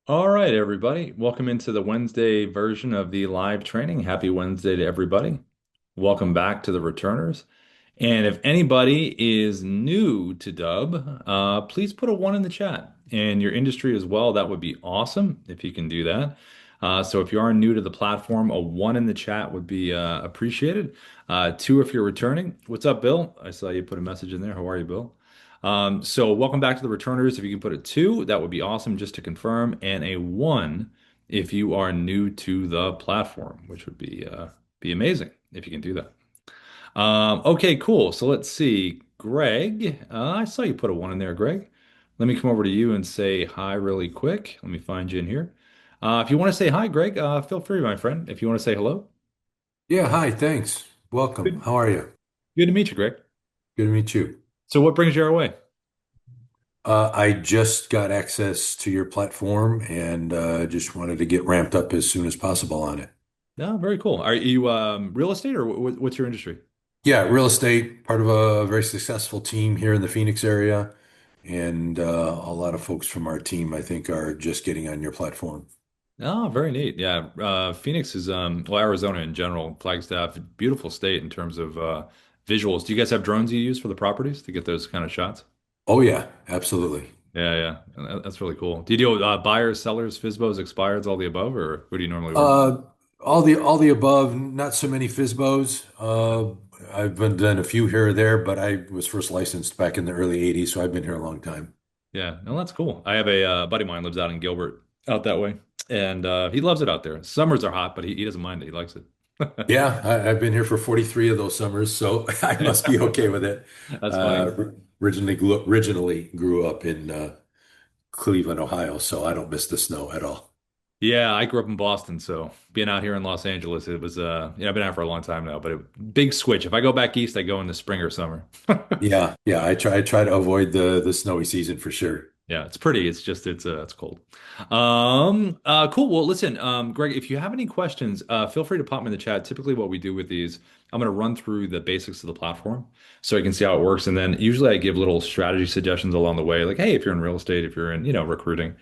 All right, everybody. Welcome into the Wednesday version of the live training. Happy Wednesday to everybody. Welcome back to the returners. And if anybody is new to Dubb, please put a one in the chat. And your industry as well, that would be awesome if you can do that. So if you are new to the platform, a one in the chat would be appreciated. Two if you're returning. What's up, Bill? I saw you put a message in there. How are you, Bill? So welcome back to the returners. If you can put a two, that would be awesome just to confirm, and a one if you are new to the platform, which would be amazing if you can do that. Okay, cool. So let's see. Greg, I saw you put a one in there, Greg. Let me come over to you and say hi really quick. Let me find you in here. If you want to say hi, Greg, feel free, my friend. If you want to say hello, Yeah, hi, thanks. Welcome. good, How are you? good to meet you, Greg. Good to meet you. So what brings you our way? I just got access to your platform and just wanted to get ramped up as soon as possible on it. No, very cool. Are you real estate or what's your industry? Yeah, real estate, part of a very successful team here in the Phoenix area. And a lot of folks from our team, I think, are just getting on your platform. Oh, very neat. Yeah. Phoenix is well, Arizona in general, Flagstaff, beautiful state in terms of visuals. Do you guys have drones you use for the properties to get those kind of shots? Oh, yeah, absolutely. Yeah, yeah. That's really cool. Do you deal with buyers, sellers, FSBOs, expireds, all the above, or who do you normally work with? Uh, all the above, not so many FSBOs. I've been done a few here or there, but I was first licensed back in the early 80s, so I've been here a long time. Yeah, no, that's cool. I have a buddy of mine lives out in Gilbert, out that way, and he loves it out there. Summers are hot, but he doesn't mind it. He likes it. Yeah, I've been here for 43 of those summers, so I must be okay with it. That's funny. Originally grew up in Cleveland, Ohio, so I don't miss the snow at all. Yeah, I grew up in Boston, so being out here in Los Angeles, it was I've been out for a long time now, but big switch. If I go back east, I go in the spring or summer. Yeah, yeah, I try to avoid the snowy season for sure. Yeah, it's pretty. It's just it's cold. Cool. Well, listen, Greg, if you have any questions, feel free to pop them in the chat. Typically what we do with these, I'm going to run through the basics of the platform so you can see how it works. And then usually I give little strategy suggestions along the way, like, hey, if you're in real estate, if you're in, recruiting,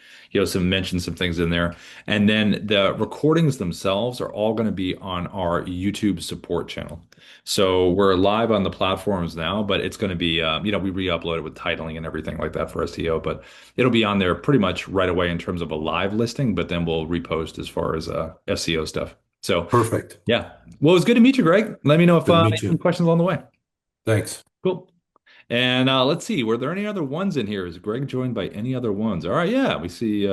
mention some things in there. And then the recordings themselves are all going to be on our YouTube support channel. So we're live on the platforms now, but it's going to be, we re-upload it with titling and everything like that for SEO, but it'll be on there pretty much right away in terms of a live listing, but then we'll repost as far as SEO stuff. So Perfect. yeah. Well, it was good to meet you, Greg. Let me know if Good to you meet have any you. questions along the way. Thanks. Cool. And let's see, were there any other ones in here? Is Greg joined by any other ones? All right, yeah, we see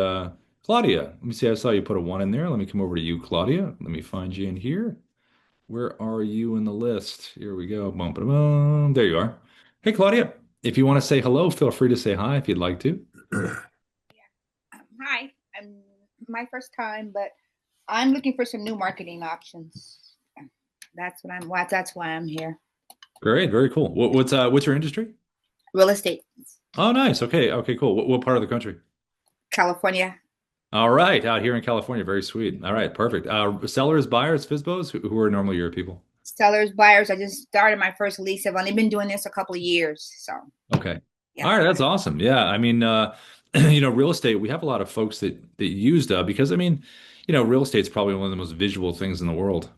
Claudia. Let me see. I saw you put a one in there. Let me come over to you, Claudia. Let me find you in here. Where are you in the list? Here we go. Boom, boom, boom. There you are. Hey, Claudia. If you want to say hello, feel free to say hi if you'd like to. Hi, I'm my first time, but I'm looking for some new marketing options. That's why I'm here. Great, very cool. What's your industry? Real estate, Oh, nice. Okay, okay, cool. What part of the country? California. All right, out here in California. Very sweet. All right, perfect. Sellers, buyers, FSBOs, who are normally your people? Sellers, buyers. I just started my first lease. I've only been doing this a couple of years, so Okay. yeah. All right, that's awesome. Yeah, I mean, real estate, we have a lot of folks that use because I mean, real estate's probably one of the most visual things in the world.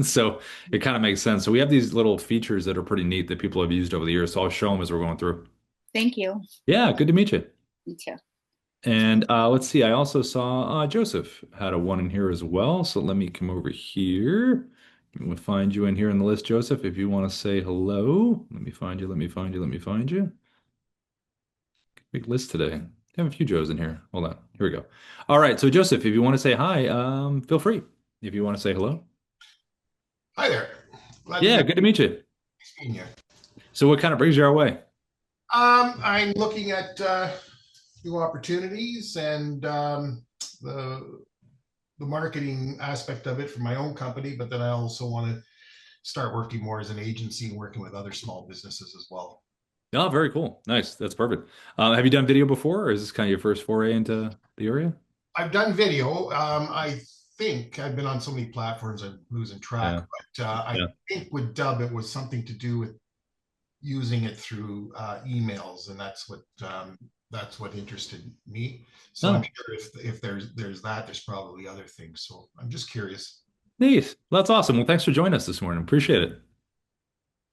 So it kind of makes sense. So we have these little features that are pretty neat that people have used over the years. So I'll show them as we're going through. Thank you. Yeah, good to meet you. You too. And let's see, I also saw Joseph had a one in here as well. So let me come over here. We'll find you in here in the list, Joseph, if you want to say hello. Let me find you, let me find you, let me find you. Big list today. I have a few Joes in here. Hold on. Here we go. All right. So Joseph, if you want to say hi, feel free. If you want to say hello. Hi there. Glad to Yeah, meet good to meet you. you. So what kind of brings you our way? I'm looking at new opportunities and the the marketing aspect of it for my own company, but then I also want to start working more as an agency and working with other small businesses as well. Oh, very cool. Nice. That's perfect. Have you done video before, or is this kind of your first foray into the area? I've done video. I think I've been on so many platforms I'm losing track, Yeah. but I Yeah. think with Dubb it was something to do with using it through emails, and that's what that's what interested me. So I'm Oh, sure if there's that, there's probably other things. So I'm just curious. neat. That's awesome. Well, thanks for joining us this morning. Appreciate it.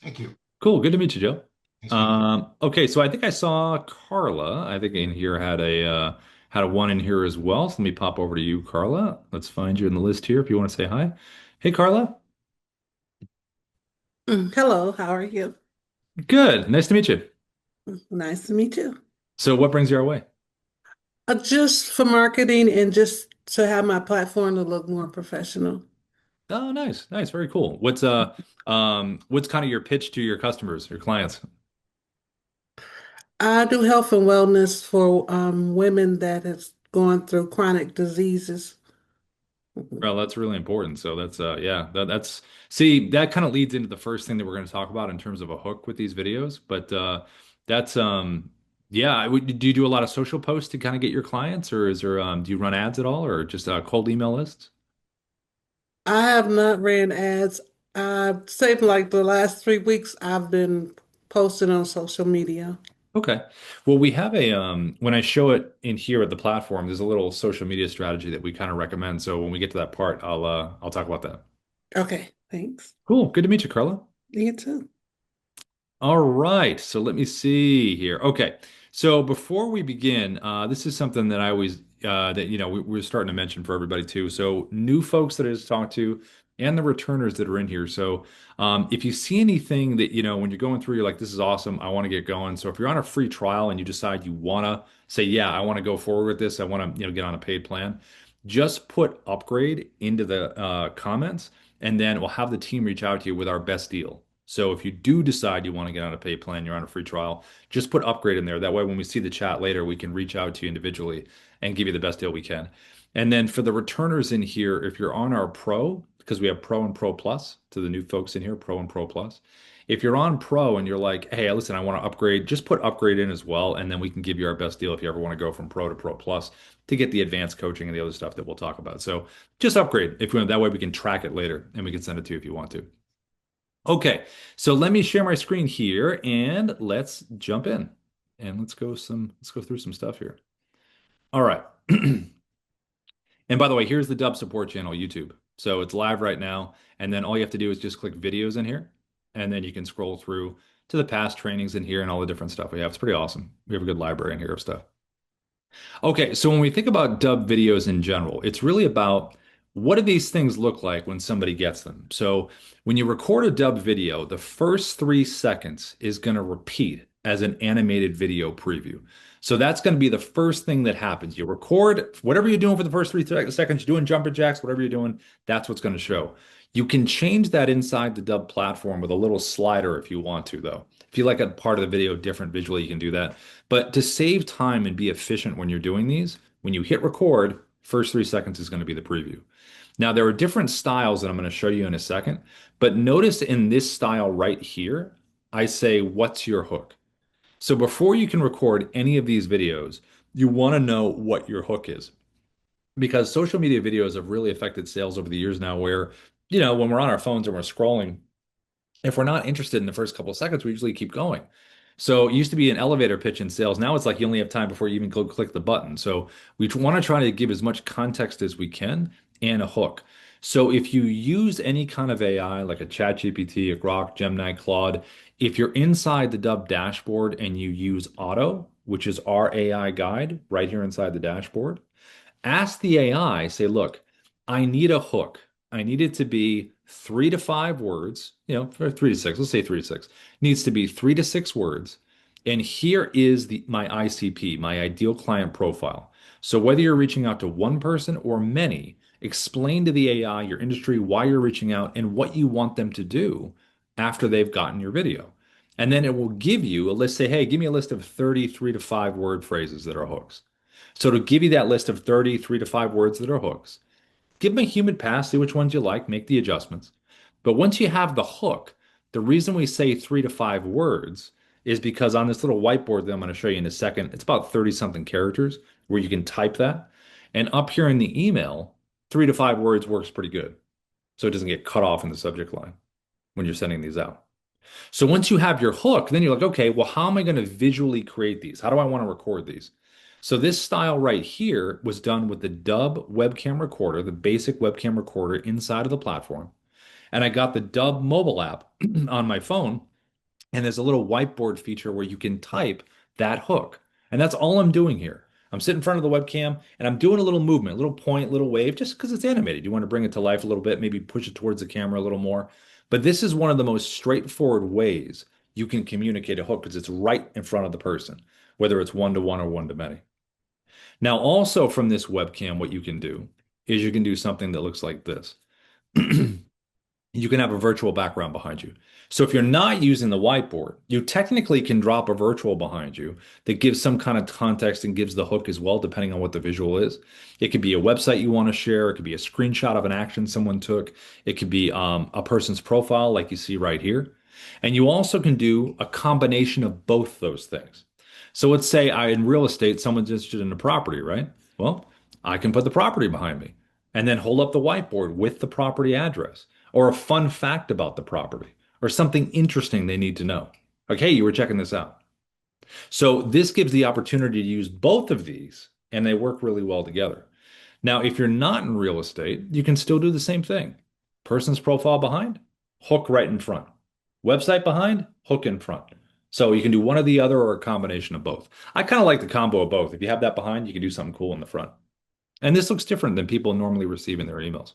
Thank you. Cool. Good to meet you, Joe. Nice meeting you. Okay, so I think I saw Carla. I think in here had a one in here as well. So let me pop over to you, Carla. Let's find you in the list here if you want to say hi. Hey, Carla. Hello, how are you? Good. Nice to meet you. Nice to meet you. So what brings you our way? Just for marketing and just to have my platform to look more professional. Oh, nice. Nice. Very cool. What's kind of your pitch to your customers, your clients? I do health and wellness for women that has gone through chronic diseases. Mhm. Well, that's really important. So that's yeah, that's see, that kind of leads into the first thing that we're going to talk about in terms of a hook with these videos. But that's yeah, do you do a lot of social posts to kind of get your clients, or is there do you run ads at all, or just cold email lists? I have not ran ads. I'd say for like the last 3 weeks, I've been posting on social media. Okay. Well, we have a when I show it in here at the platform, there's a little social media strategy that we kind of recommend. So when we get to that part, I'll talk about that. Okay, thanks. Cool. Good to meet you, Carla. You too. All right, so let me see here. Okay, so before we begin, this is something that I always that we're starting to mention for everybody too. So new folks that I just talked to, and the returners that are in here. So if you see anything that when you're going through, you're like, this is awesome, I want to get going. So if you're on a free trial and you decide you want to say, yeah, I want to go forward with this, I want to get on a paid plan, just put upgrade into the comments, and then we'll have the team reach out to you with our best deal. So if you do decide you want to get on a paid plan, you're on a free trial, just put upgrade in there. That way, when we see the chat later, we can reach out to you individually and give you the best deal we can. And then for the returners in here, if you're on our Pro, because we have Pro and Pro Plus to the new folks in here, Pro and Pro Plus. If you're on Pro and you're like, hey, listen, I want to upgrade, just put upgrade in as well. And then we can give you our best deal if you ever want to go from Pro to Pro Plus to get the advanced coaching and the other stuff that we'll talk about. So just upgrade if you want. That way we can track it later and we can send it to you if you want to. Okay, so let me share my screen here and let's jump in and let's go through some stuff here. All right. And by the way, here's the Dubb support channel, YouTube. So it's live right now. And then all you have to do is just click videos in here. And then you can scroll through to the past trainings in here and all the different stuff we have. It's pretty awesome. We have a good library in here of stuff. Okay, so when we think about Dubb videos in general, it's really about what do these things look like when somebody gets them. So when you record a Dubb video, the first 3 seconds is going to repeat as an animated video preview. So that's going to be the first thing that happens. You record whatever you're doing for the first 3 seconds, you're doing jumper jacks, whatever you're doing, that's what's going to show. You can change that inside the Dubb platform with a little slider if you want to, though. If you like a part of the video different visually, you can do that. But to save time and be efficient when you're doing these, when you hit record, first 3 seconds is going to be the preview. Now, there are different styles that I'm going to show you in a second, but notice in this style right here, I say, what's your hook? So before you can record any of these videos, you want to know what your hook is. Because social media videos have really affected sales over the years now, where, when we're on our phones and we're scrolling, if we're not interested in the first couple of seconds, we usually keep going. So it used to be an elevator pitch in sales. Now it's like you only have time before you even click the button. So we want to try to give as much context as we can and a hook. So if you use any kind of AI like a ChatGPT, a Grok, Gemini, Claude, if you're inside the Dubb dashboard and you use Auto, which is our AI guide right here inside the dashboard, ask the AI, say, look, I need a hook. I need it to be 3 to 5 words, or 3 to 6, let's say 3 to 6. It needs to be 3 to 6 words. And here is my ICP, my ideal client profile. So whether you're reaching out to one person or many, explain to the AI your industry, why you're reaching out, and what you want them to do after they've gotten your video. And then it will give you a list, say, hey, give me a list of 33 to 5 word phrases that are hooks. So to give you that list of 33 to 5 words that are hooks, give them a humid pass, see which ones you like, make the adjustments. But once you have the hook, the reason we say 3 to 5 words is because on this little whiteboard that I'm going to show you in a second, it's about 30 something characters where you can type that. And up here in the email, 3 to 5 words works pretty good. So it doesn't get cut off in the subject line when you're sending these out. So once you have your hook, then you're like, okay, well, how am I going to visually create these? How do I want to record these? So this style right here was done with the Dubb webcam recorder, the basic webcam recorder inside of the platform. And I got the Dubb mobile app on my phone, and there's a little whiteboard feature where you can type that hook. And that's all I'm doing here. I'm sitting in front of the webcam and I'm doing a little movement, a little point, little wave, just because it's animated. You want to bring it to life a little bit, maybe push it towards the camera a little more. But this is one of the most straightforward ways you can communicate a hook because it's right in front of the person, whether it's one to one or one to many. Now, also from this webcam, what you can do is you can do something that looks like this. You can have a virtual background behind you. So if you're not using the whiteboard, you technically can drop a virtual behind you that gives some kind of context and gives the hook as well, depending on what the visual is. It could be a website you want to share. It could be a screenshot of an action someone took. It could be a person's profile, like you see right here. And you also can do a combination of both those things. So let's say in real estate, someone's interested in a property, right? Well, I can put the property behind me and then hold up the whiteboard with the property address or a fun fact about the property or something interesting they need to know. Like, hey, you were checking this out. So this gives the opportunity to use both of these and they work really well together. Now, if you're not in real estate, you can still do the same thing. Person's profile behind, hook right in front. Website behind, hook in front. So you can do one or the other or a combination of both. I kind of like the combo of both. If you have that behind, you can do something cool in the front. And this looks different than people normally receive in their emails.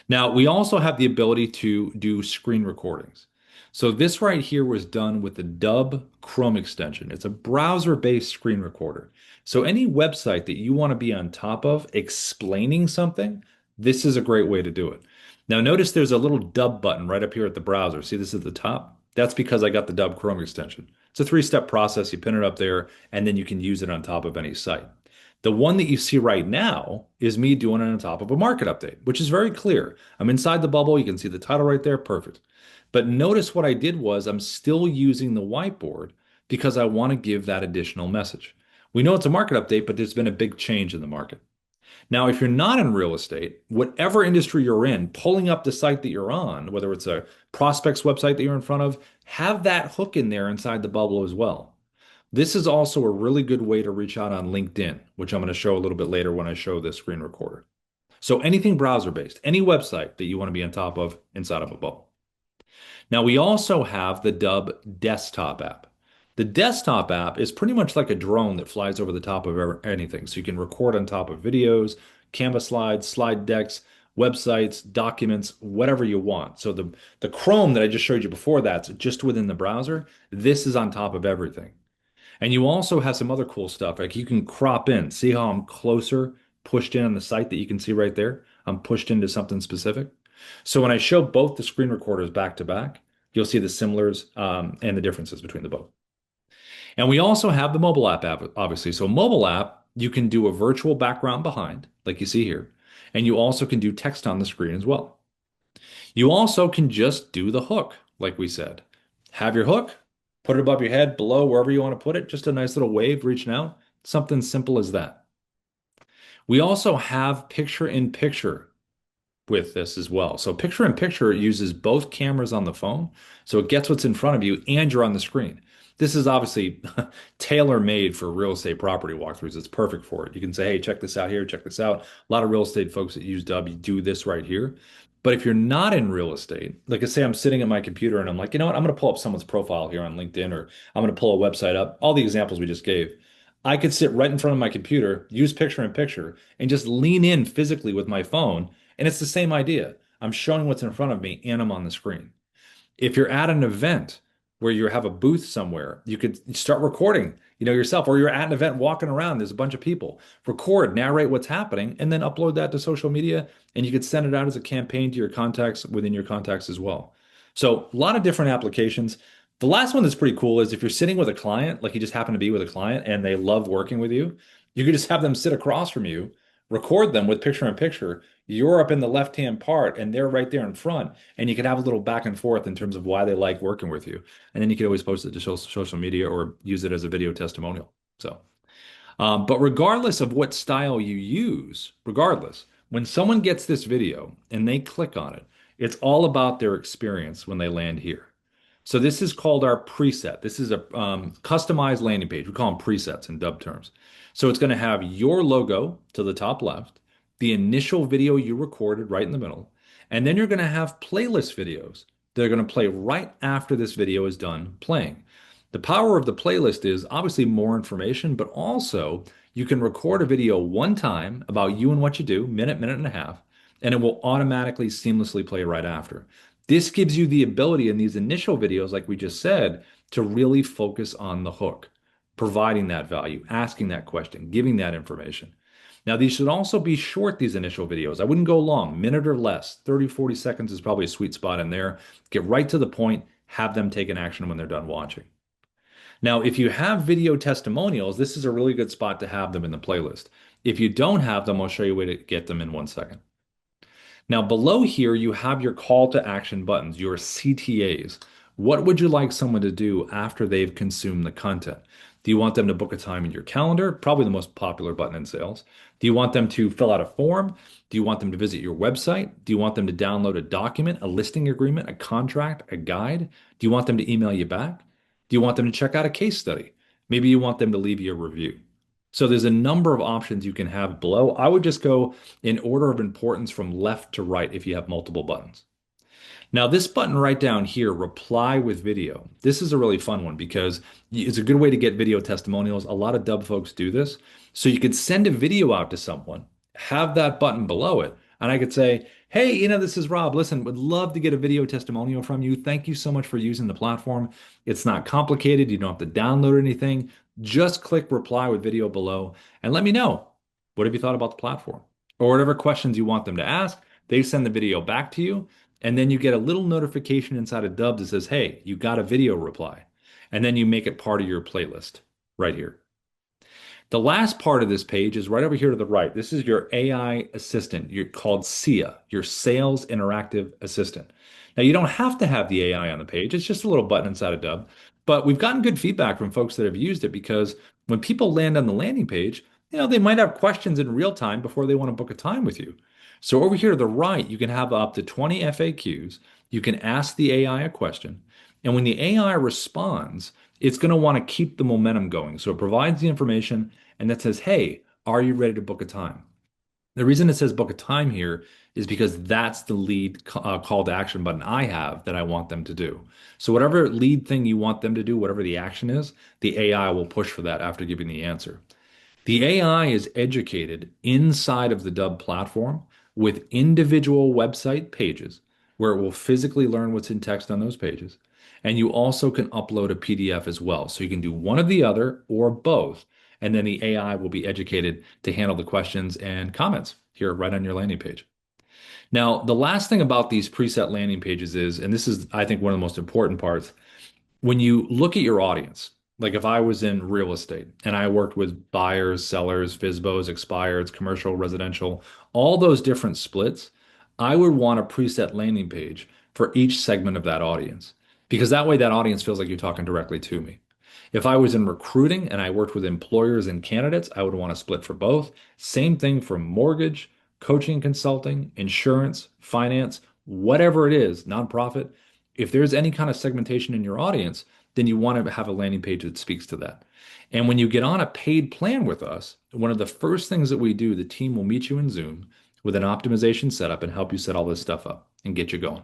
Now, we also have the ability to do screen recordings. So this right here was done with the Dubb Chrome extension. It's a browser-based screen recorder. So any website that you want to be on top of explaining something, this is a great way to do it. Now notice there's a little Dubb button right up here at the browser. See this at the top? That's because I got the Dubb Chrome extension. It's a three-step process. You pin it up there, and then you can use it on top of any site. The one that you see right now is me doing it on top of a market update, which is very clear. I'm inside the bubble. You can see the title right there. Perfect. But notice what I did was I'm still using the whiteboard because I want to give that additional message. We know it's a market update, but there's been a big change in the market. Now, if you're not in real estate, whatever industry you're in, pulling up the site that you're on, whether it's a prospect's website that you're in front of, have that hook in there inside the bubble as well. This is also a really good way to reach out on LinkedIn, which I'm going to show a little bit later when I show this screen recorder. So anything browser-based, any website that you want to be on top of inside of a bubble. Now we also have the Dubb desktop app. The desktop app is pretty much like a drone that flies over the top of anything. So you can record on top of videos, Canvas slides, slide decks, websites, documents, whatever you want. So the Chrome that I just showed you before that's just within the browser. This is on top of everything. And you also have some other cool stuff. Like you can crop in. See how I'm closer pushed in on the site that you can see right there? I'm pushed into something specific. So when I show both the screen recorders back to back, you'll see the similars and the differences between the both. And we also have the mobile app, obviously. So mobile app, you can do a virtual background behind, like you see here. And you also can do text on the screen as well. You also can just do the hook, like we said. Have your hook, put it above your head, below, wherever you want to put it. Just a nice little wave reaching out. Something simple as that. We also have picture in picture with this as well. So picture in picture uses both cameras on the phone. So it gets what's in front of you and you're on the screen. This is obviously tailor-made for real estate property walkthroughs. It's perfect for it. You can say, hey, check this out here, check this out. A lot of real estate folks that use Dubb, you do this right here. But if you're not in real estate, like I say, I'm sitting at my computer and I'm like, you know what? I'm going to pull up someone's profile here on LinkedIn, or I'm going to pull a website up. All the examples we just gave. I could sit right in front of my computer, use picture in picture, and just lean in physically with my phone. And it's the same idea. I'm showing what's in front of me and I'm on the screen. If you're at an event where you have a booth somewhere, you could start recording, yourself, or you're at an event walking around, there's a bunch of people. Record, narrate what's happening, and then upload that to social media, and you could send it out as a campaign to your contacts within your contacts as well. So a lot of different applications. The last one that's pretty cool is if you're sitting with a client, like you just happen to be with a client and they love working with you, you could just have them sit across from you, record them with picture in picture. You're up in the left-hand part and they're right there in front. And you can have a little back and forth in terms of why they like working with you. And then you can always post it to social media or use it as a video testimonial. So, but regardless of what style you use, regardless, when someone gets this video and they click on it, it's all about their experience when they land here. So this is called our preset. This is a customized landing page. We call them presets in Dubb terms. So it's going to have your logo to the top left, the initial video you recorded right in the middle, and then you're going to have playlist videos that are going to play right after this video is done playing. The power of the playlist is obviously more information, but also you can record a video one time about you and what you do, minute, minute and a half, and it will automatically seamlessly play right after. This gives you the ability in these initial videos, like we just said, to really focus on the hook, providing that value, asking that question, giving that information. Now, these should also be short, these initial videos. I wouldn't go long, minute or less. 30, 40 seconds is probably a sweet spot in there. Get right to the point, have them take an action when they're done watching. Now, if you have video testimonials, this is a really good spot to have them in the playlist. If you don't have them, I'll show you a way to get them in 1 second. Now, below here, you have your call to action buttons, your CTAs. What would you like someone to do after they've consumed the content? Do you want them to book a time in your calendar? Probably the most popular button in sales. Do you want them to fill out a form? Do you want them to visit your website? Do you want them to download a document, a listing agreement, a contract, a guide? Do you want them to email you back? Do you want them to check out a case study? Maybe you want them to leave you a review. So there's a number of options you can have below. I would just go in order of importance from left to right if you have multiple buttons. Now, this button right down here, reply with video. This is a really fun one because it's a good way to get video testimonials. A lot of Dubb folks do this. So you could send a video out to someone, have that button below it, and I could say, hey, this is Rob. Listen, would love to get a video testimonial from you. Thank you so much for using the platform. It's not complicated. You don't have to download anything. Just click reply with video below and let me know. What have you thought about the platform? Or whatever questions you want them to ask. They send the video back to you. And then you get a little notification inside of Dubb that says, hey, you got a video reply. And then you make it part of your playlist right here. The last part of this page is right over here to the right. This is your AI assistant. You're called SIA, your Sales Interactive Assistant. Now, you don't have to have the AI on the page. It's just a little button inside of Dubb. But we've gotten good feedback from folks that have used it because when people land on the landing page, they might have questions in real time before they want to book a time with you. So over here to the right, you can have up to 20 FAQs. You can ask the AI a question. And when the AI responds, it's going to want to keep the momentum going. So it provides the information and that says, hey, are you ready to book a time? The reason it says book a time here is because that's the lead call to action button I have that I want them to do. So whatever lead thing you want them to do, whatever the action is, the AI will push for that after giving the answer. The AI is educated inside of the Dubb platform with individual website pages where it will physically learn what's in text on those pages. And you also can upload a PDF as well. So you can do one or the other or both. And then the AI will be educated to handle the questions and comments here right on your landing page. Now, the last thing about these preset landing pages is, and this is, I think, one of the most important parts, when you look at your audience, like if I was in real estate and I worked with buyers, sellers, FSBOs, expireds, commercial, residential, all those different splits, I would want a preset landing page for each segment of that audience because that way that audience feels like you're talking directly to me. If I was in recruiting and I worked with employers and candidates, I would want to split for both. Same thing for mortgage, coaching, consulting, insurance, finance, whatever it is, nonprofit. If there's any kind of segmentation in your audience, then you want to have a landing page that speaks to that. And when you get on a paid plan with us, one of the first things that we do, the team will meet you in Zoom with an optimization setup and help you set all this stuff up and get you going.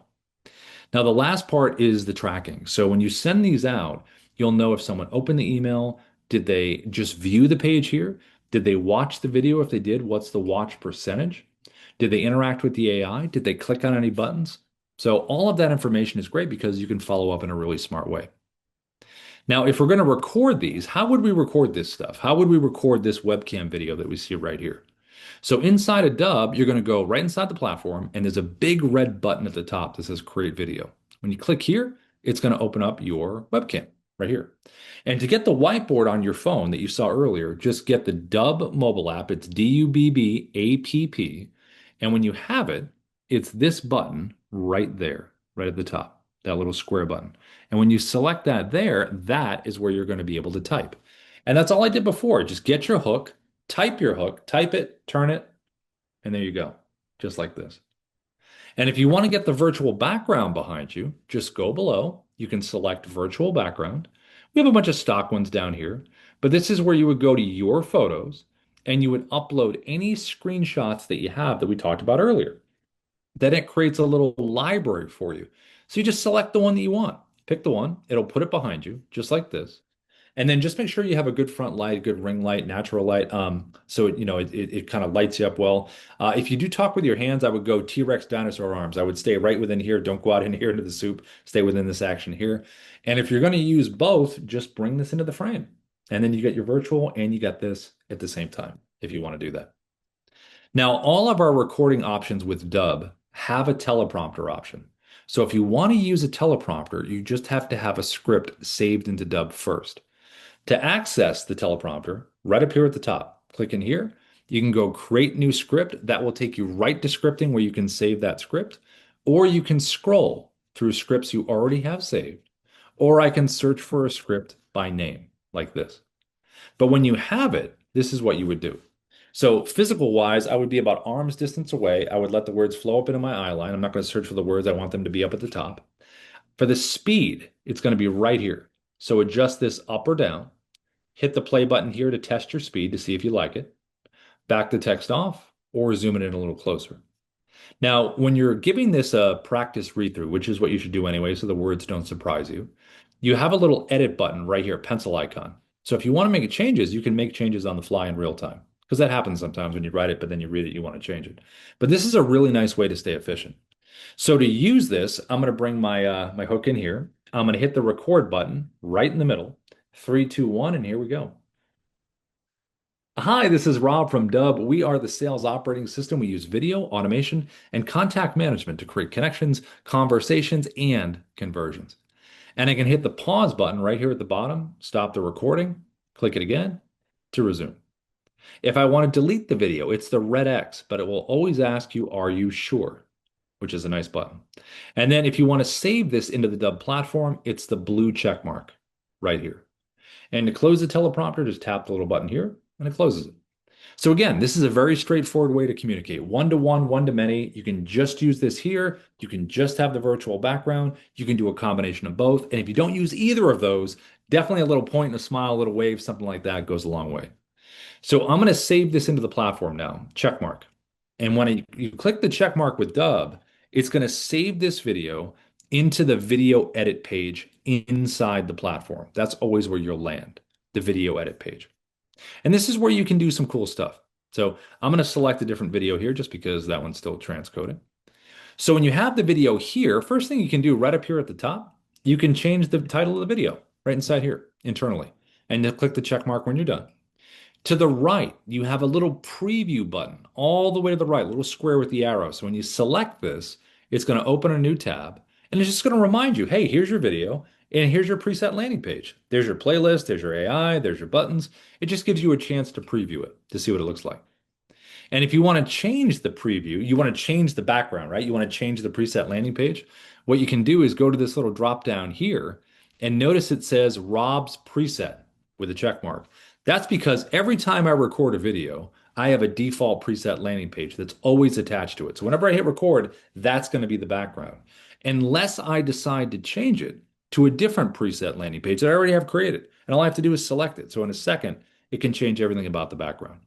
Now, the last part is the tracking. So when you send these out, you'll know if someone opened the email, did they just view the page here? Did they watch the video? If they did, what's the watch percentage? Did they interact with the AI? Did they click on any buttons? So all of that information is great because you can follow up in a really smart way. Now, if we're going to record these, how would we record this stuff? How would we record this webcam video that we see right here? So inside of Dubb, you're going to go right inside the platform, and there's a big red button at the top that says Create Video. When you click here, it's going to open up your webcam right here. And to get the whiteboard on your phone that you saw earlier, just get the Dubb mobile app. It's DUBB-APP. And when you have it, it's this button right there, right at the top, that little square button. And when you select that there, that is where you're going to be able to type. And that's all I did before. Just get your hook, type your hook, type it, turn it, and there you go, just like this. And if you want to get the virtual background behind you, just go below. You can select virtual background. We have a bunch of stock ones down here, but this is where you would go to your photos and you would upload any screenshots that you have that we talked about earlier. Then it creates a little library for you. So you just select the one that you want. Pick the one, it'll put it behind you, just like this. And then just make sure you have a good front light, good ring light, natural light. So it kind of lights you up well. If you do talk with your hands, I would go T-Rex dinosaur arms. I would stay right within here. Don't go out in here into the soup. Stay within this action here. And if you're going to use both, just bring this into the frame. And then you get your virtual and you get this at the same time if you want to do that. Now, all of our recording options with Dubb have a teleprompter option. So if you want to use a teleprompter, you just have to have a script saved into Dubb first. To access the teleprompter, right up here at the top, click in here. You can go create new script. That will take you right to scripting where you can save that script, or you can scroll through scripts you already have saved, or I can search for a script by name like this. But when you have it, this is what you would do. So physical wise, I would be about arm's distance away. I would let the words flow up into my eye line. I'm not going to search for the words. I want them to be up at the top. For the speed, it's going to be right here. So adjust this up or down. Hit the play button here to test your speed to see if you like it. Back the text off or zoom it in a little closer. Now, when you're giving this a practice read through, which is what you should do anyway, so the words don't surprise you, you have a little edit button right here, pencil icon. So if you want to make changes, you can make changes on the fly in real time because that happens sometimes when you write it, but then you read it, you want to change it. But this is a really nice way to stay efficient. So to use this, I'm going to bring my hook in here. I'm going to hit the record button right in the middle. 3, 2, 1, and here we go. Hi, this is Rob from Dubb. We are the sales operating system. We use video, automation, and contact management to create connections, conversations, and conversions. And I can hit the pause button right here at the bottom, stop the recording, click it again to resume. If I want to delete the video, it's the red X, but it will always ask you, are you sure? Which is a nice button. And then if you want to save this into the Dubb platform, it's the blue check mark right here. And to close the teleprompter, just tap the little button here and it closes it. So again, this is a very straightforward way to communicate. One-to-one, one-to-many. You can just use this here. You can just have the virtual background. You can do a combination of both. And if you don't use either of those, definitely a little point and a smile, a little wave, something like that goes a long way. So I'm going to save this into the platform now, check mark. And when you click the check mark with Dubb, it's going to save this video into the video edit page inside the platform. That's always where you'll land, the video edit page. And this is where you can do some cool stuff. So I'm going to select a different video here just because that one's still transcoding. So when you have the video here, first thing you can do right up here at the top, you can change the title of the video right inside here internally. And then click the check mark when you're done. To the right, you have a little preview button all the way to the right, a little square with the arrow. So when you select this, it's going to open a new tab and it's just going to remind you, hey, here's your video and here's your preset landing page. There's your playlist, there's your AI, there's your buttons. It just gives you a chance to preview it to see what it looks like. And if you want to change the preview, you want to change the background, right? You want to change the preset landing page. What you can do is go to this little drop down here and notice it says Rob's preset with a check mark. That's because every time I record a video, I have a default preset landing page that's always attached to it. So whenever I hit record, that's going to be the background. Unless I decide to change it to a different preset landing page that I already have created. And all I have to do is select it. So in a second, it can change everything about the background.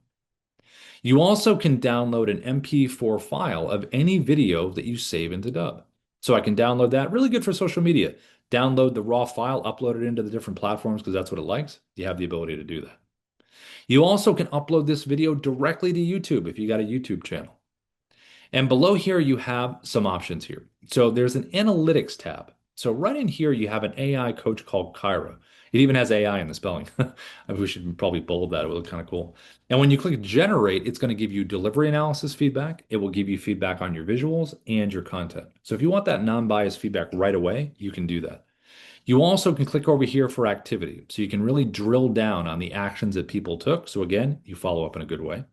You also can download an MP4 file of any video that you save into Dubb. So I can download that. Really good for social media. Download the raw file, upload it into the different platforms because that's what it likes. You have the ability to do that. You also can upload this video directly to YouTube if you got a YouTube channel. And below here, you have some options here. So there's an analytics tab. So right in here, you have an AI coach called Kyra. It even has AI in the spelling. We should probably bold that. It would look kind of cool. And when you click generate, it's going to give you delivery analysis feedback. It will give you feedback on your visuals and your content. So if you want that non-biased feedback right away, you can do that. You also can click over here for activity. So you can really drill down on the actions that people took. So again, you follow up in a good way.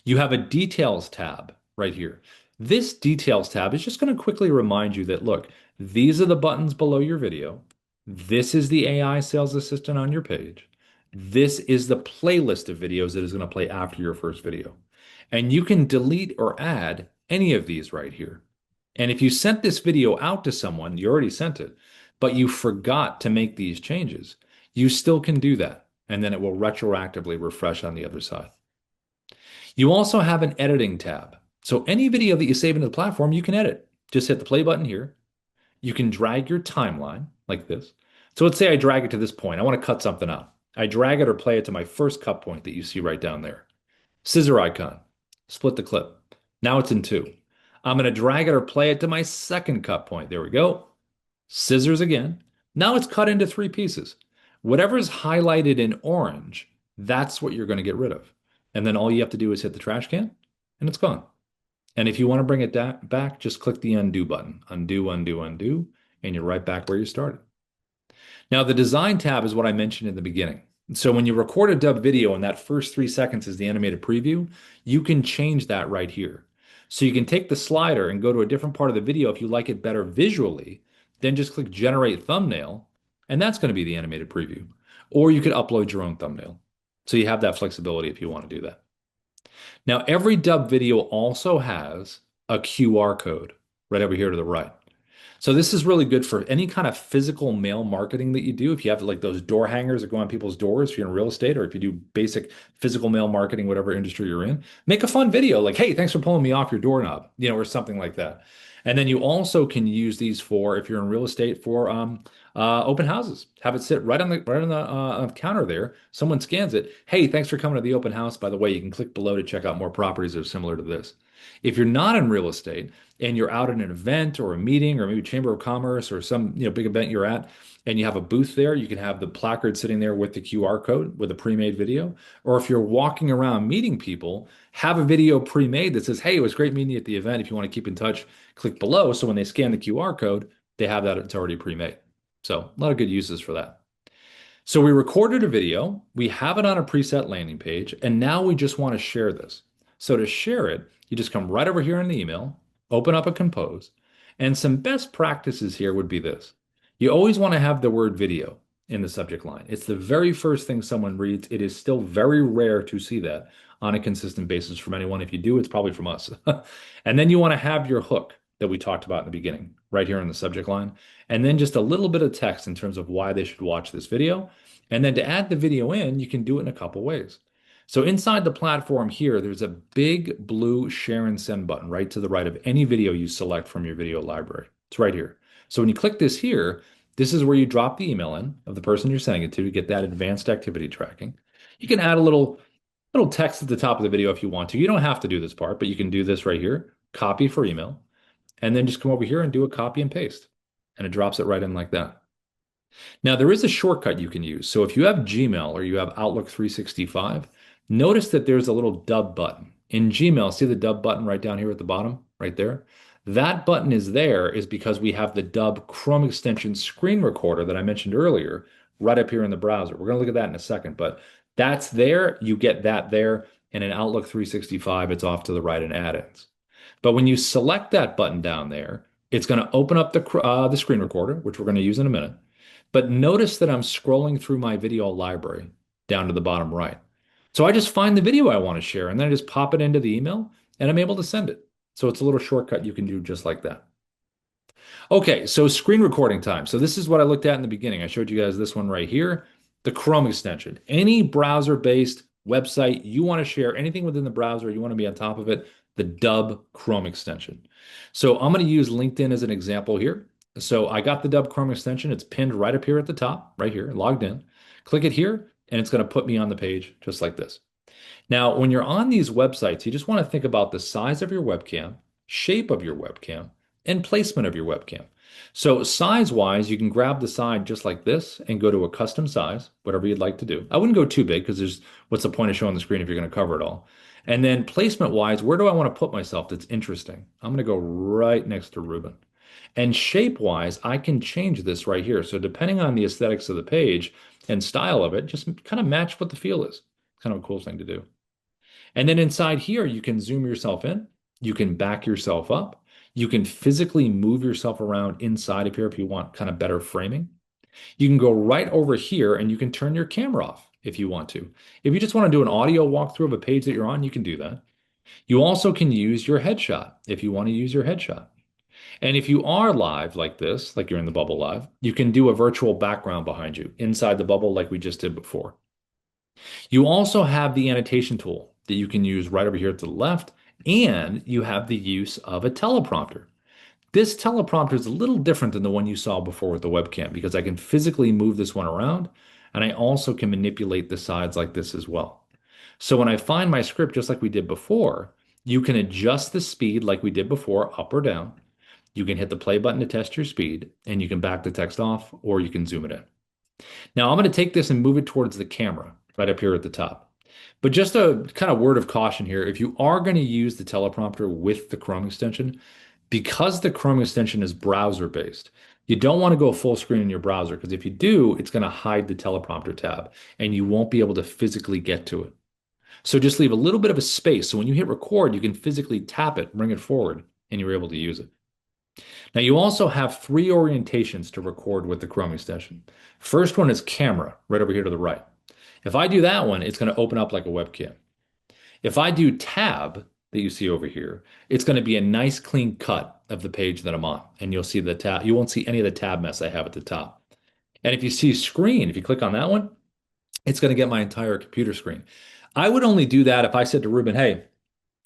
You have a details tab right here. This details tab is just going to quickly remind you that, look, these are the buttons below your video. This is the AI sales assistant on your page. This is the playlist of videos that is going to play after your first video. And you can delete or add any of these right here. And if you sent this video out to someone, you already sent it, but you forgot to make these changes, you still can do that. And then it will retroactively refresh on the other side. You also have an editing tab. So any video that you save into the platform, you can edit. Just hit the play button here. You can drag your timeline like this. So let's say I drag it to this point. I want to cut something out. I drag it or play it to my first cut point that you see right down there. Scissor icon, split the clip. Now it's in two. I'm going to drag it or play it to my second cut point. There we go. Scissors again. Now it's cut into three pieces. Whatever's highlighted in orange, that's what you're going to get rid of. And then all you have to do is hit the trash can and it's gone. And if you want to bring it back, just click the undo button. Undo, undo, undo, and you're right back where you started. Now, the design tab is what I mentioned in the beginning. So when you record a Dubb video and that first 3 seconds is the animated preview, you can change that right here. So you can take the slider and go to a different part of the video if you like it better visually, then just click generate thumbnail, and that's going to be the animated preview. Or you could upload your own thumbnail. So you have that flexibility if you want to do that. Now, every Dubb video also has a QR code right over here to the right. So this is really good for any kind of physical mail marketing that you do. If you have like those door hangers that go on people's doors, if you're in real estate, or if you do basic physical mail marketing, whatever industry you're in, make a fun video like, hey, thanks for pulling me off your doorknob, or something like that. And then you also can use these for, if you're in real estate, for open houses. Have it sit right on the counter there. Someone scans it. Hey, thanks for coming to the open house. By the way, you can click below to check out more properties that are similar to this. If you're not in real estate and you're out at an event or a meeting or maybe Chamber of Commerce or some big event you're at, and you have a booth there, you can have the placard sitting there with the QR code with a pre-made video. Or if you're walking around meeting people, have a video pre-made that says, hey, it was great meeting you at the event. If you want to keep in touch, click below. So when they scan the QR code, they have that, it's already pre-made. So a lot of good uses for that. So we recorded a video, we have it on a preset landing page, and now we just want to share this. So to share it, you just come right over here in the email, open up a compose, and some best practices here would be this. You always want to have the word video in the subject line. It's the very first thing someone reads. It is still very rare to see that on a consistent basis from anyone. If you do, it's probably from us. And then you want to have your hook that we talked about in the beginning, right here in the subject line. And then just a little bit of text in terms of why they should watch this video. And then to add the video in, you can do it in a couple ways. So inside the platform here, there's a big blue share and send button right to the right of any video you select from your video library. It's right here. So when you click this here, this is where you drop the email in of the person you're sending it to get that advanced activity tracking. You can add a little text at the top of the video if you want to. You don't have to do this part, but you can do this right here, copy for email, and then just come over here and do a copy and paste. And it drops it right in like that. Now, there is a shortcut you can use. So if you have Gmail or you have Outlook 365, notice that there's a little Dubb button. In Gmail, see the Dubb button right down here at the bottom, right there? That button is because we have the Dubb Chrome extension screen recorder that I mentioned earlier, right up here in the browser. We're going to look at that in a second, but that's there. You get that there. And in Outlook 365, it's off to the right in add-ins. But when you select that button down there, it's going to open up the screen recorder, which we're going to use in a minute. But notice that I'm scrolling through my video library down to the bottom right. So I just find the video I want to share, and then I just pop it into the email, and I'm able to send it. So it's a little shortcut you can do just like that. Okay, so screen recording time. So this is what I looked at in the beginning. I showed you guys this one right here, the Chrome extension. Any browser-based website you want to share, anything within the browser, you want to be on top of it, the Dubb Chrome extension. So I'm going to use LinkedIn as an example here. So I got the Dubb Chrome extension. It's pinned right up here at the top, right here, logged in. Click it here, and it's going to put me on the page just like this. Now, when you're on these websites, you just want to think about the size of your webcam, shape of your webcam, and placement of your webcam. So size-wise, you can grab the side just like this and go to a custom size, whatever you'd like to do. I wouldn't go too big because what's the point of showing the screen if you're going to cover it all? And then placement-wise, where do I want to put myself that's interesting? I'm going to go right next to Ruben. And shape-wise, I can change this right here. So depending on the aesthetics of the page and style of it, just kind of match what the feel is. Kind of a cool thing to do. And then inside here, you can zoom yourself in. You can back yourself up. You can physically move yourself around inside of here if you want kind of better framing. You can go right over here and you can turn your camera off if you want to. If you just want to do an audio walkthrough of a page that you're on, you can do that. You also can use your headshot if you want to use your headshot. And if you are live like this, like you're in the bubble live, you can do a virtual background behind you inside the bubble like we just did before. You also have the annotation tool that you can use right over here to the left, and you have the use of a teleprompter. This teleprompter is a little different than the one you saw before with the webcam because I can physically move this one around, and I also can manipulate the sides like this as well. So when I find my script, just like we did before, you can adjust the speed like we did before, up or down. You can hit the play button to test your speed, and you can back the text off, or you can zoom it in. Now I'm going to take this and move it towards the camera right up here at the top. But just a kind of word of caution here, if you are going to use the teleprompter with the Chrome extension, because the Chrome extension is browser based, you don't want to go full screen in your browser because if you do, it's going to hide the teleprompter tab and you won't be able to physically get to it. So just leave a little bit of a space. So when you hit record, you can physically tap it, bring it forward, and you're able to use it. Now you also have three orientations to record with the Chrome extension. First one is camera, right over here to the right. If I do that one, it's going to open up like a webcam. If I do tab that you see over here, it's going to be a nice clean cut of the page that I'm on. And you'll see the tab. You won't see any of the tab mess I have at the top. And if you see screen, if you click on that one, it's going to get my entire computer screen. I would only do that if I said to Ruben, hey,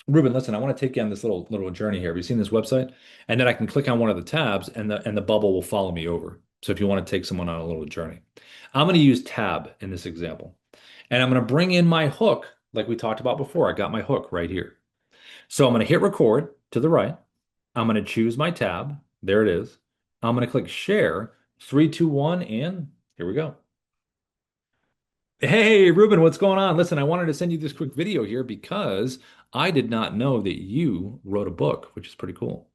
Ruben, listen, I want to take you on this little journey here. Have you seen this website? And then I can click on one of the tabs and the bubble will follow me over. So if you want to take someone on a little journey, I'm going to use tab in this example. And I'm going to bring in my hook like we talked about before. I got my hook right here. So I'm going to hit record to the right. I'm going to choose my tab. There it is. I'm going to click share, 3, 2, 1, and here we go. Hey, Ruben, what's going on? Listen, I wanted to send you this quick video here because I did not know that you wrote a book, which is pretty cool.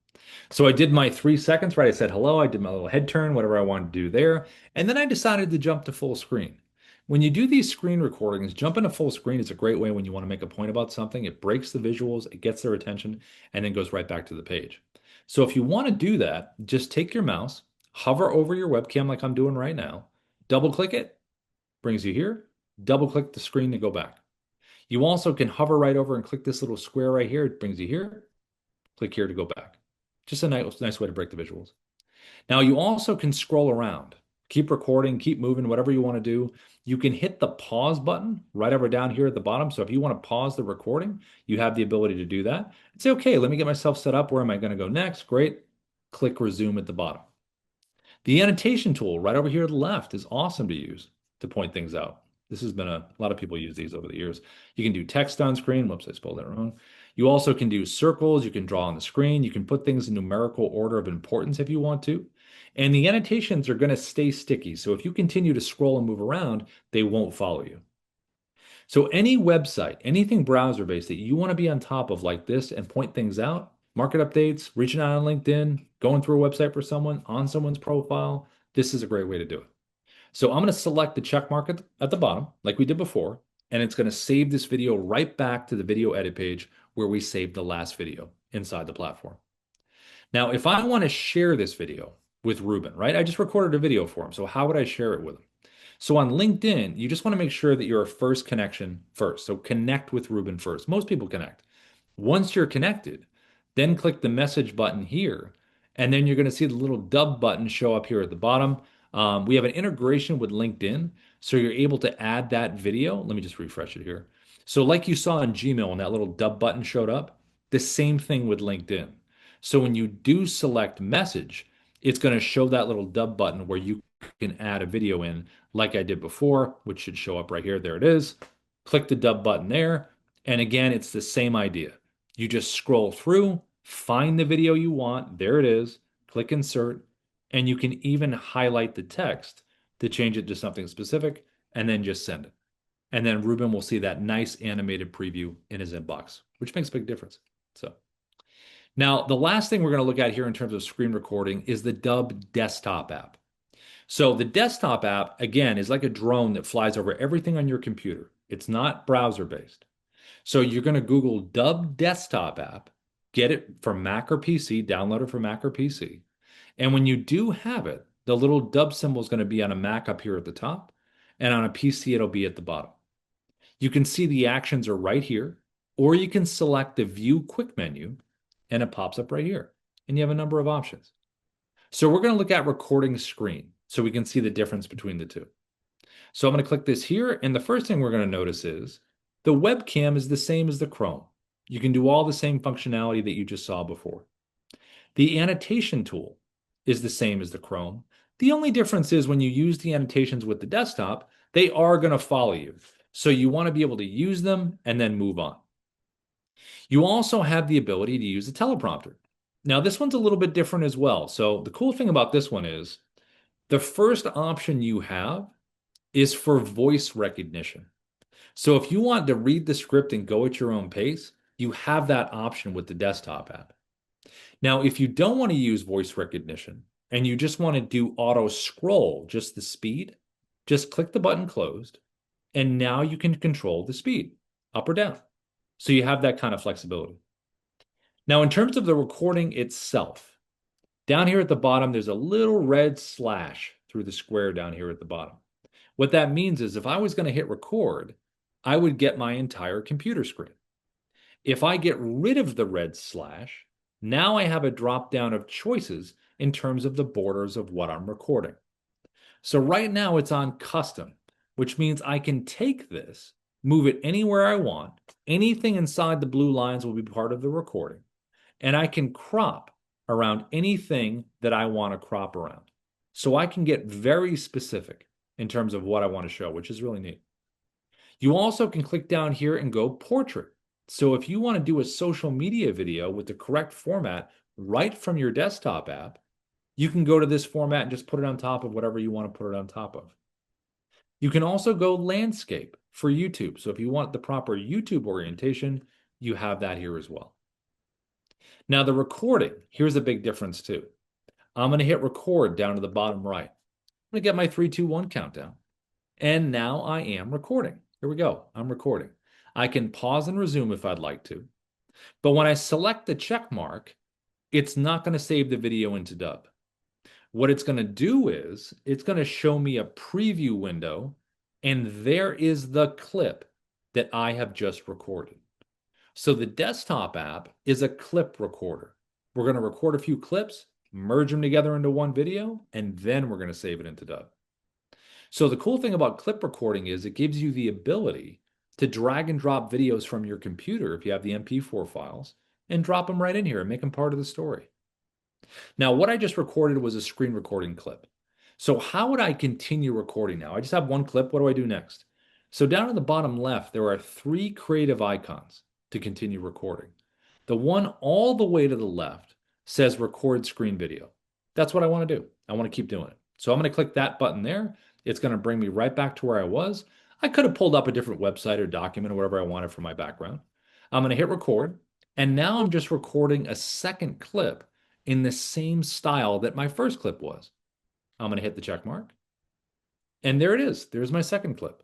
So I did my 3 seconds, right? I said hello, I did my little head turn, whatever I wanted to do there. And then I decided to jump to full screen. When you do these screen recordings, jump into full screen is a great way when you want to make a point about something. It breaks the visuals, it gets their attention, and then goes right back to the page. So if you want to do that, just take your mouse, hover over your webcam like I'm doing right now, double click it, brings you here, double click the screen to go back. You also can hover right over and click this little square right here. It brings you here. Click here to go back. Just a nice way to break the visuals. Now you also can scroll around. Keep recording, keep moving, whatever you want to do. You can hit the pause button right over down here at the bottom. So if you want to pause the recording, you have the ability to do that. And say, okay, let me get myself set up. Where am I going to go next? Great. Click resume at the bottom. The annotation tool right over here to the left is awesome to use to point things out. This has been a lot of people use these over the years. You can do text on screen. Whoops, I spelled that wrong. You also can do circles. You can draw on the screen. You can put things in numerical order of importance if you want to. And the annotations are going to stay sticky. So if you continue to scroll and move around, they won't follow you. So any website, anything browser-based that you want to be on top of like this and point things out, market updates, reaching out on LinkedIn, going through a website for someone, on someone's profile, this is a great way to do it. So I'm going to select the check mark at the bottom, like we did before, and it's going to save this video right back to the video edit page where we saved the last video inside the platform. Now, if I want to share this video with Ruben, right? I just recorded a video for him. So how would I share it with him? So on LinkedIn, you just want to make sure that you're a first connection first. So connect with Ruben first. Most people connect. Once you're connected, then click the message button here. And then you're going to see the little Dubb button show up here at the bottom. We have an integration with LinkedIn. So you're able to add that video. Let me just refresh it here. So like you saw in Gmail when that little Dubb button showed up, the same thing with LinkedIn. So when you do select message, it's going to show that little Dubb button where you can add a video in like I did before, which should show up right here. There it is. Click the Dubb button there. And again, it's the same idea. You just scroll through, find the video you want. There it is. Click insert. And you can even highlight the text to change it to something specific and then just send it. And then Ruben will see that nice animated preview in his inbox, which makes a big difference. So now the last thing we're going to look at here in terms of screen recording is the Dubb desktop app. So the desktop app, again, is like a drone that flies over everything on your computer. It's not browser based. So you're going to Google Dubb desktop app, get it for Mac or PC, download it for Mac or PC. And when you do have it, the little Dubb symbol is going to be on a Mac up here at the top, and on a PC, it'll be at the bottom. You can see the actions are right here, or you can select the View Quick menu, and it pops up right here. and you have a number of options. So we're going to look at recording screen so we can see the difference between the two. So I'm going to click this here, and the first thing we're going to notice is the webcam is the same as the Chrome. You can do all the same functionality that you just saw before. The annotation tool is the same as the Chrome. The only difference is when you use the annotations with the desktop, they are going to follow you. So you want to be able to use them and then move on. You also have the ability to use a teleprompter. Now, this one's a little bit different as well. So the cool thing about this one is the first option you have is for voice recognition. So if you want to read the script and go at your own pace, you have that option with the desktop app. Now, if you don't want to use voice recognition and you just want to do auto scroll, just the speed, just click the button closed, and now you can control the speed up or down. So you have that kind of flexibility. Now, in terms of the recording itself, down here at the bottom, there's a little red slash through the square down here at the bottom. What that means is if I was going to hit record, I would get my entire computer screen. If I get rid of the red slash, now I have a drop down of choices in terms of the borders of what I'm recording. So right now it's on custom, which means I can take this, move it anywhere I want. Anything inside the blue lines will be part of the recording. And I can crop around anything that I want to crop around. So I can get very specific in terms of what I want to show, which is really neat. You also can click down here and go portrait. So if you want to do a social media video with the correct format right from your desktop app, you can go to this format and just put it on top of whatever you want to put it on top of. You can also go landscape for YouTube. So if you want the proper YouTube orientation, you have that here as well. Now the recording, here's a big difference too. I'm going to hit record down to the bottom right. I'm going to get my 3, 2, 1 countdown. And now I am recording. Here we go. I'm recording. I can pause and resume if I'd like to. But when I select the check mark, it's not going to save the video into Dubb. What it's going to do is it's going to show me a preview window, and there is the clip that I have just recorded. So the desktop app is a clip recorder. We're going to record a few clips, merge them together into one video, and then we're going to save it into Dubb. So the cool thing about clip recording is it gives you the ability to drag and drop videos from your computer if you have the MP4 files and drop them right in here and make them part of the story. Now, what I just recorded was a screen recording clip. So how would I continue recording now? I just have one clip. What do I do next? So down in the bottom left, there are 3 creative icons to continue recording. The one all the way to the left says record screen video. That's what I want to do. I want to keep doing it. So I'm going to click that button there. It's going to bring me right back to where I was. I could have pulled up a different website or document or whatever I wanted for my background. I'm going to hit record. And now I'm just recording a second clip in the same style that my first clip was. I'm going to hit the check mark. And there it is. There's my second clip.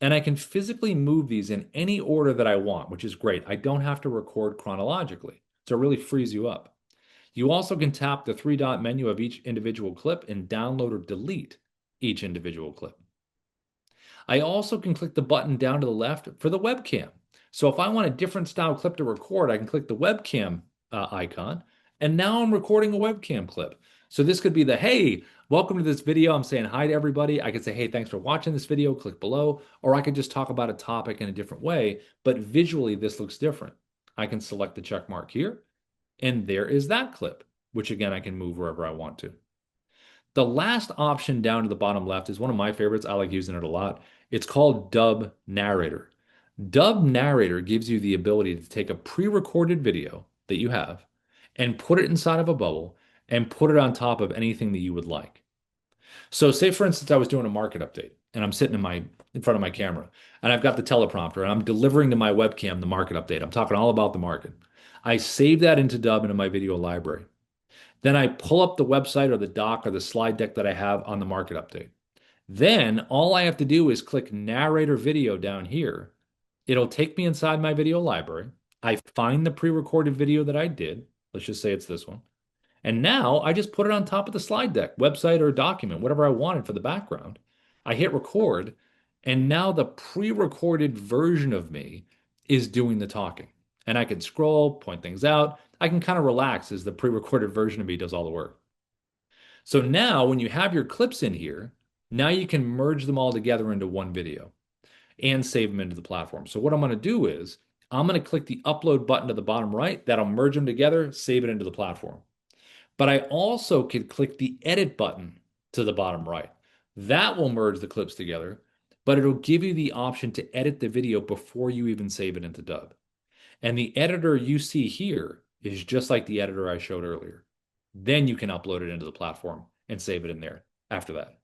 And I can physically move these in any order that I want, which is great. I don't have to record chronologically. So it really frees you up. You also can tap the 3-dot menu of each individual clip and download or delete each individual clip. I also can click the button down to the left for the webcam. So if I want a different style clip to record, I can click the webcam icon, and now I'm recording a webcam clip. So this could be the, hey, welcome to this video. I'm saying hi to everybody. I could say, hey, thanks for watching this video, click below, or I could just talk about a topic in a different way, but visually this looks different. I can select the check mark here, and there is that clip, which again, I can move wherever I want to. The last option down to the bottom left is one of my favorites. I like using it a lot. It's called Dubb Narrator. Dubb Narrator gives you the ability to take a pre-recorded video that you have and put it inside of a bubble and put it on top of anything that you would like. So say, for instance, I was doing a market update and I'm sitting in front of my camera and I've got the teleprompter and I'm delivering to my webcam the market update. I'm talking all about the market. I save that into Dubb into my video library. Then I pull up the website or the doc or the slide deck that I have on the market update. Then all I have to do is click narrator video down here. It'll take me inside my video library. I find the pre-recorded video that I did. Let's just say it's this one. And now I just put it on top of the slide deck, website or document, whatever I wanted for the background. I hit record, and now the pre-recorded version of me is doing the talking. And I can scroll, point things out. I can kind of relax as the pre-recorded version of me does all the work. So now when you have your clips in here, now you can merge them all together into one video and save them into the platform. So what I'm going to do is I'm going to click the upload button to the bottom right. That'll merge them together, save it into the platform. But I also could click the edit button to the bottom right. That will merge the clips together, but it'll give you the option to edit the video before you even save it into Dubb. And the editor you see here is just like the editor I showed earlier. Then you can upload it into the platform and save it in there after that.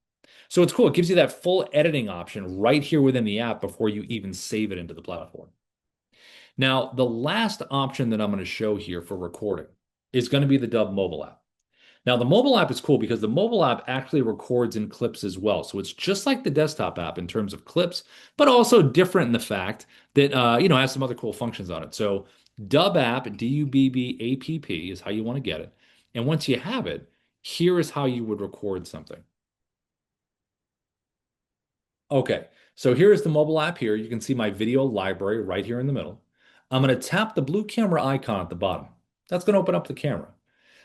So it's cool. It gives you that full editing option right here within the app before you even save it into the platform. Now, the last option that I'm going to show here for recording is going to be the Dubb mobile app. Now, the mobile app is cool because the mobile app actually records in clips as well. So it's just like the desktop app in terms of clips, but also different in the fact that, has some other cool functions on it. So Dubb app, D-U-B-B-A-P-P is how you want to get it. And once you have it, here is how you would record something. Okay, so here's the mobile app here. You can see my video library right here in the middle. I'm going to tap the blue camera icon at the bottom. That's going to open up the camera.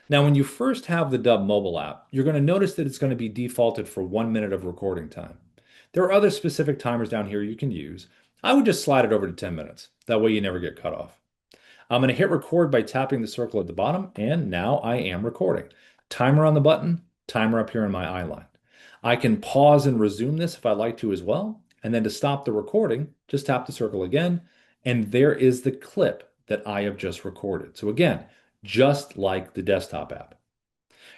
Now, when you first have the Dubb mobile app, you're going to notice that it's going to be defaulted for 1 minute of recording time. There are other specific timers down here you can use. I would just slide it over to 10 minutes. That way you never get cut off. I'm going to hit record by tapping the circle at the bottom, and now I am recording. Timer on the button, timer up here in my eye line. I can pause and resume this if I like to as well. And then to stop the recording, just tap the circle again, and there is the clip that I have just recorded. So again, just like the desktop app.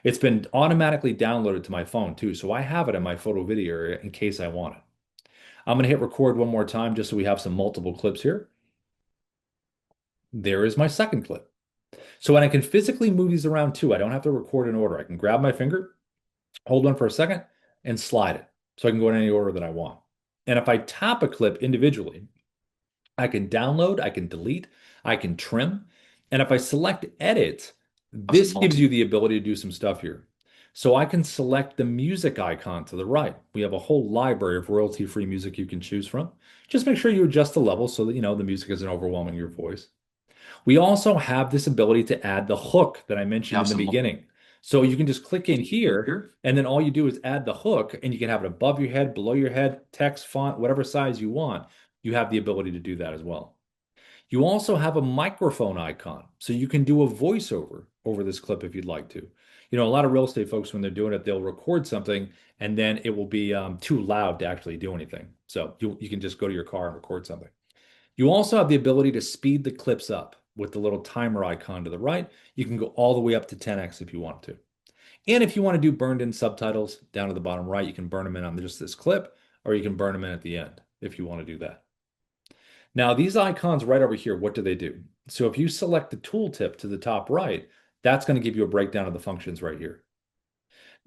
It's been automatically downloaded to my phone too, so I have it in my photo video area in case I want it. I'm going to hit record one more time just so we have some multiple clips here. There is my second clip. So when I can physically move these around too, I don't have to record in order. I can grab my finger, hold one for a second, and slide it. So I can go in any order that I want. And if I tap a clip individually, I can download, I can delete, I can trim. And if I select edit, this gives you the ability to do some stuff here. So I can select the music icon to the right. We have a whole library of royalty-free music you can choose from. Just make sure you adjust the level so that the music isn't overwhelming your voice. We also have this ability to add the hook that I mentioned in the beginning. So you can just click in here, and then all you do is add the hook, and you can have it above your head, below your head, text, font, whatever size you want. You have the ability to do that as well. You also have a microphone icon, so you can do a voiceover over this clip if you'd like to. A lot of real estate folks, when they're doing it, they'll record something, and then it will be too loud to actually do anything. So you can just go to your car and record something. You also have the ability to speed the clips up with the little timer icon to the right. You can go all the way up to 10x if you want to. And if you want to do burned in subtitles down to the bottom right, you can burn them in on just this clip, or you can burn them in at the end if you want to do that. Now, these icons right over here, what do they do? So if you select the tooltip to the top right, that's going to give you a breakdown of the functions right here.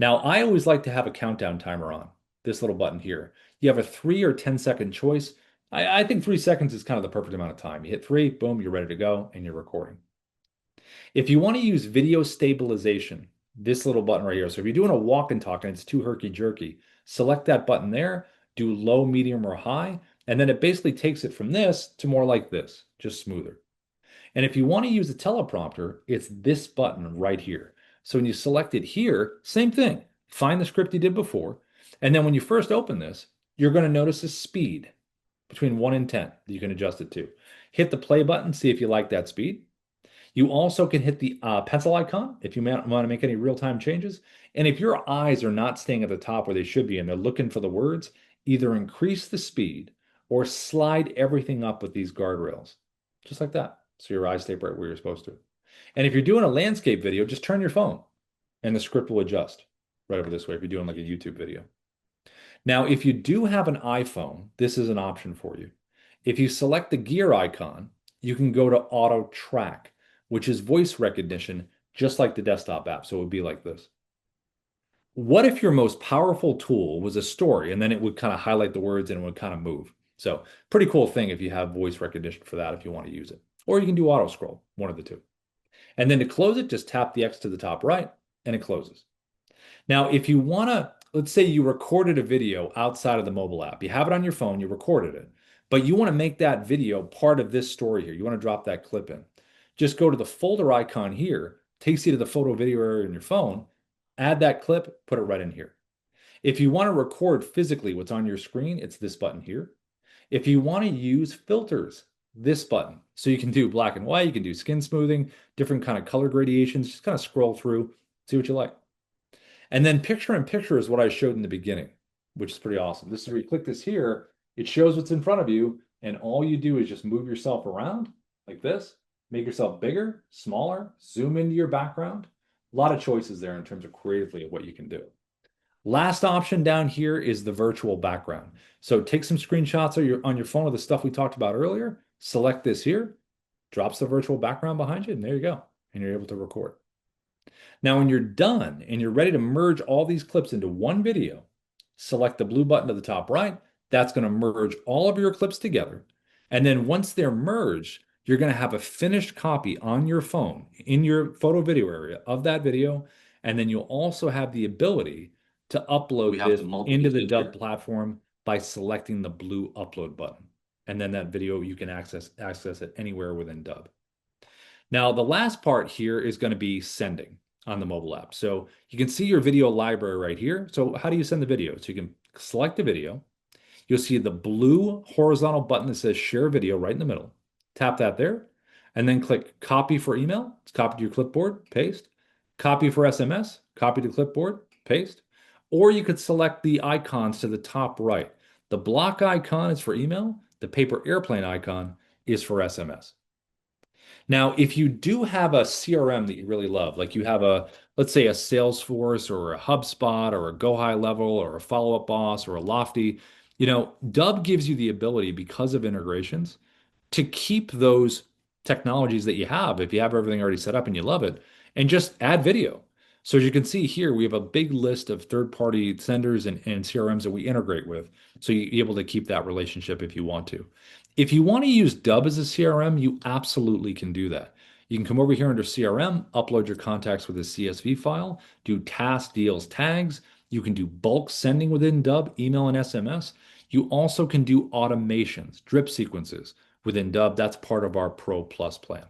Now, I always like to have a countdown timer on, this little button here. You have a 3 or 10-second choice. I think 3 seconds is kind of the perfect amount of time. You hit 3, boom, you're ready to go, and you're recording. If you want to use video stabilization, this little button right here. So if you're doing a walk and talk and it's too herky-jerky, select that button there, do low, medium, or high, and then it basically takes it from this to more like this, just smoother. And if you want to use a teleprompter, it's this button right here. So when you select it here, same thing. Find the script you did before. And then when you first open this, you're going to notice a speed between 1 and 10 that you can adjust it to. Hit the play button, see if you like that speed. You also can hit the pencil icon if you want to make any real-time changes. And if your eyes are not staying at the top where they should be and they're looking for the words, either increase the speed or slide everything up with these guardrails, just like that. So your eyes stay right where you're supposed to. And if you're doing a landscape video, just turn your phone and the script will adjust right over this way if you're doing like a YouTube video. Now, if you do have an iPhone, this is an option for you. If you select the gear icon, you can go to auto track, which is voice recognition, just like the desktop app. So it would be like this. What if your most powerful tool was a story and then it would kind of highlight the words and it would kind of move? So pretty cool thing if you have voice recognition for that, if you want to use it. Or you can do auto scroll, one of the two. And then to close it, just tap the X to the top right and it closes. Now, if you want to, let's say you recorded a video outside of the mobile app. You have it on your phone, you recorded it, but you want to make that video part of this story here. You want to drop that clip in. just go to the folder icon here, takes you to the photo video area in your phone, add that clip, put it right in here. If you want to record physically what's on your screen, it's this button here. If you want to use filters, this button. So you can do black and white, you can do skin smoothing, different kind of color gradations, just kind of scroll through, see what you like. And then picture in picture is what I showed in the beginning, which is pretty awesome. This is where you click this here, it shows what's in front of you, and all you do is just move yourself around like this, make yourself bigger, smaller, zoom into your background. A lot of choices there in terms of creatively of what you can do. Last option down here is the virtual background. So take some screenshots on your phone of the stuff we talked about earlier, select this here, drops the virtual background behind you, and there you go. And you're able to record. Now, when you're done and you're ready to merge all these clips into one video, select the blue button to the top right. That's going to merge all of your clips together. And then once they're merged, you're going to have a finished copy on your phone in your photo video area of that video. And then you'll also have the ability to upload this into the Dubb platform by selecting the blue upload button. And then that video, you can access it anywhere within Dubb. Now, the last part here is going to be sending on the mobile app. So you can see your video library right here. So how do you send the video? So you can select the video. You'll see the blue horizontal button that says share video right in the middle. Tap that there, and then click copy for email. It's copied to your clipboard, paste. Copy for SMS, copy to clipboard, paste. Or you could select the icons to the top right. The block icon is for email. The paper airplane icon is for SMS. Now, if you do have a CRM that you really love, like you have let's say a Salesforce or a HubSpot or a Go High Level or a Follow Up Boss or a Lofty, Dubb gives you the ability because of integrations to keep those technologies that you have, if you have everything already set up and you love it, and just add video. So as you can see here, we have a big list of third-party senders and CRMs that we integrate with. So you're able to keep that relationship if you want to. If you want to use Dubb as a CRM, you absolutely can do that. You can come over here under CRM, upload your contacts with a CSV file, do task deals tags. You can do bulk sending within Dubb, email and SMS. You also can do automations, drip sequences within Dubb. That's part of our Pro Plus plan.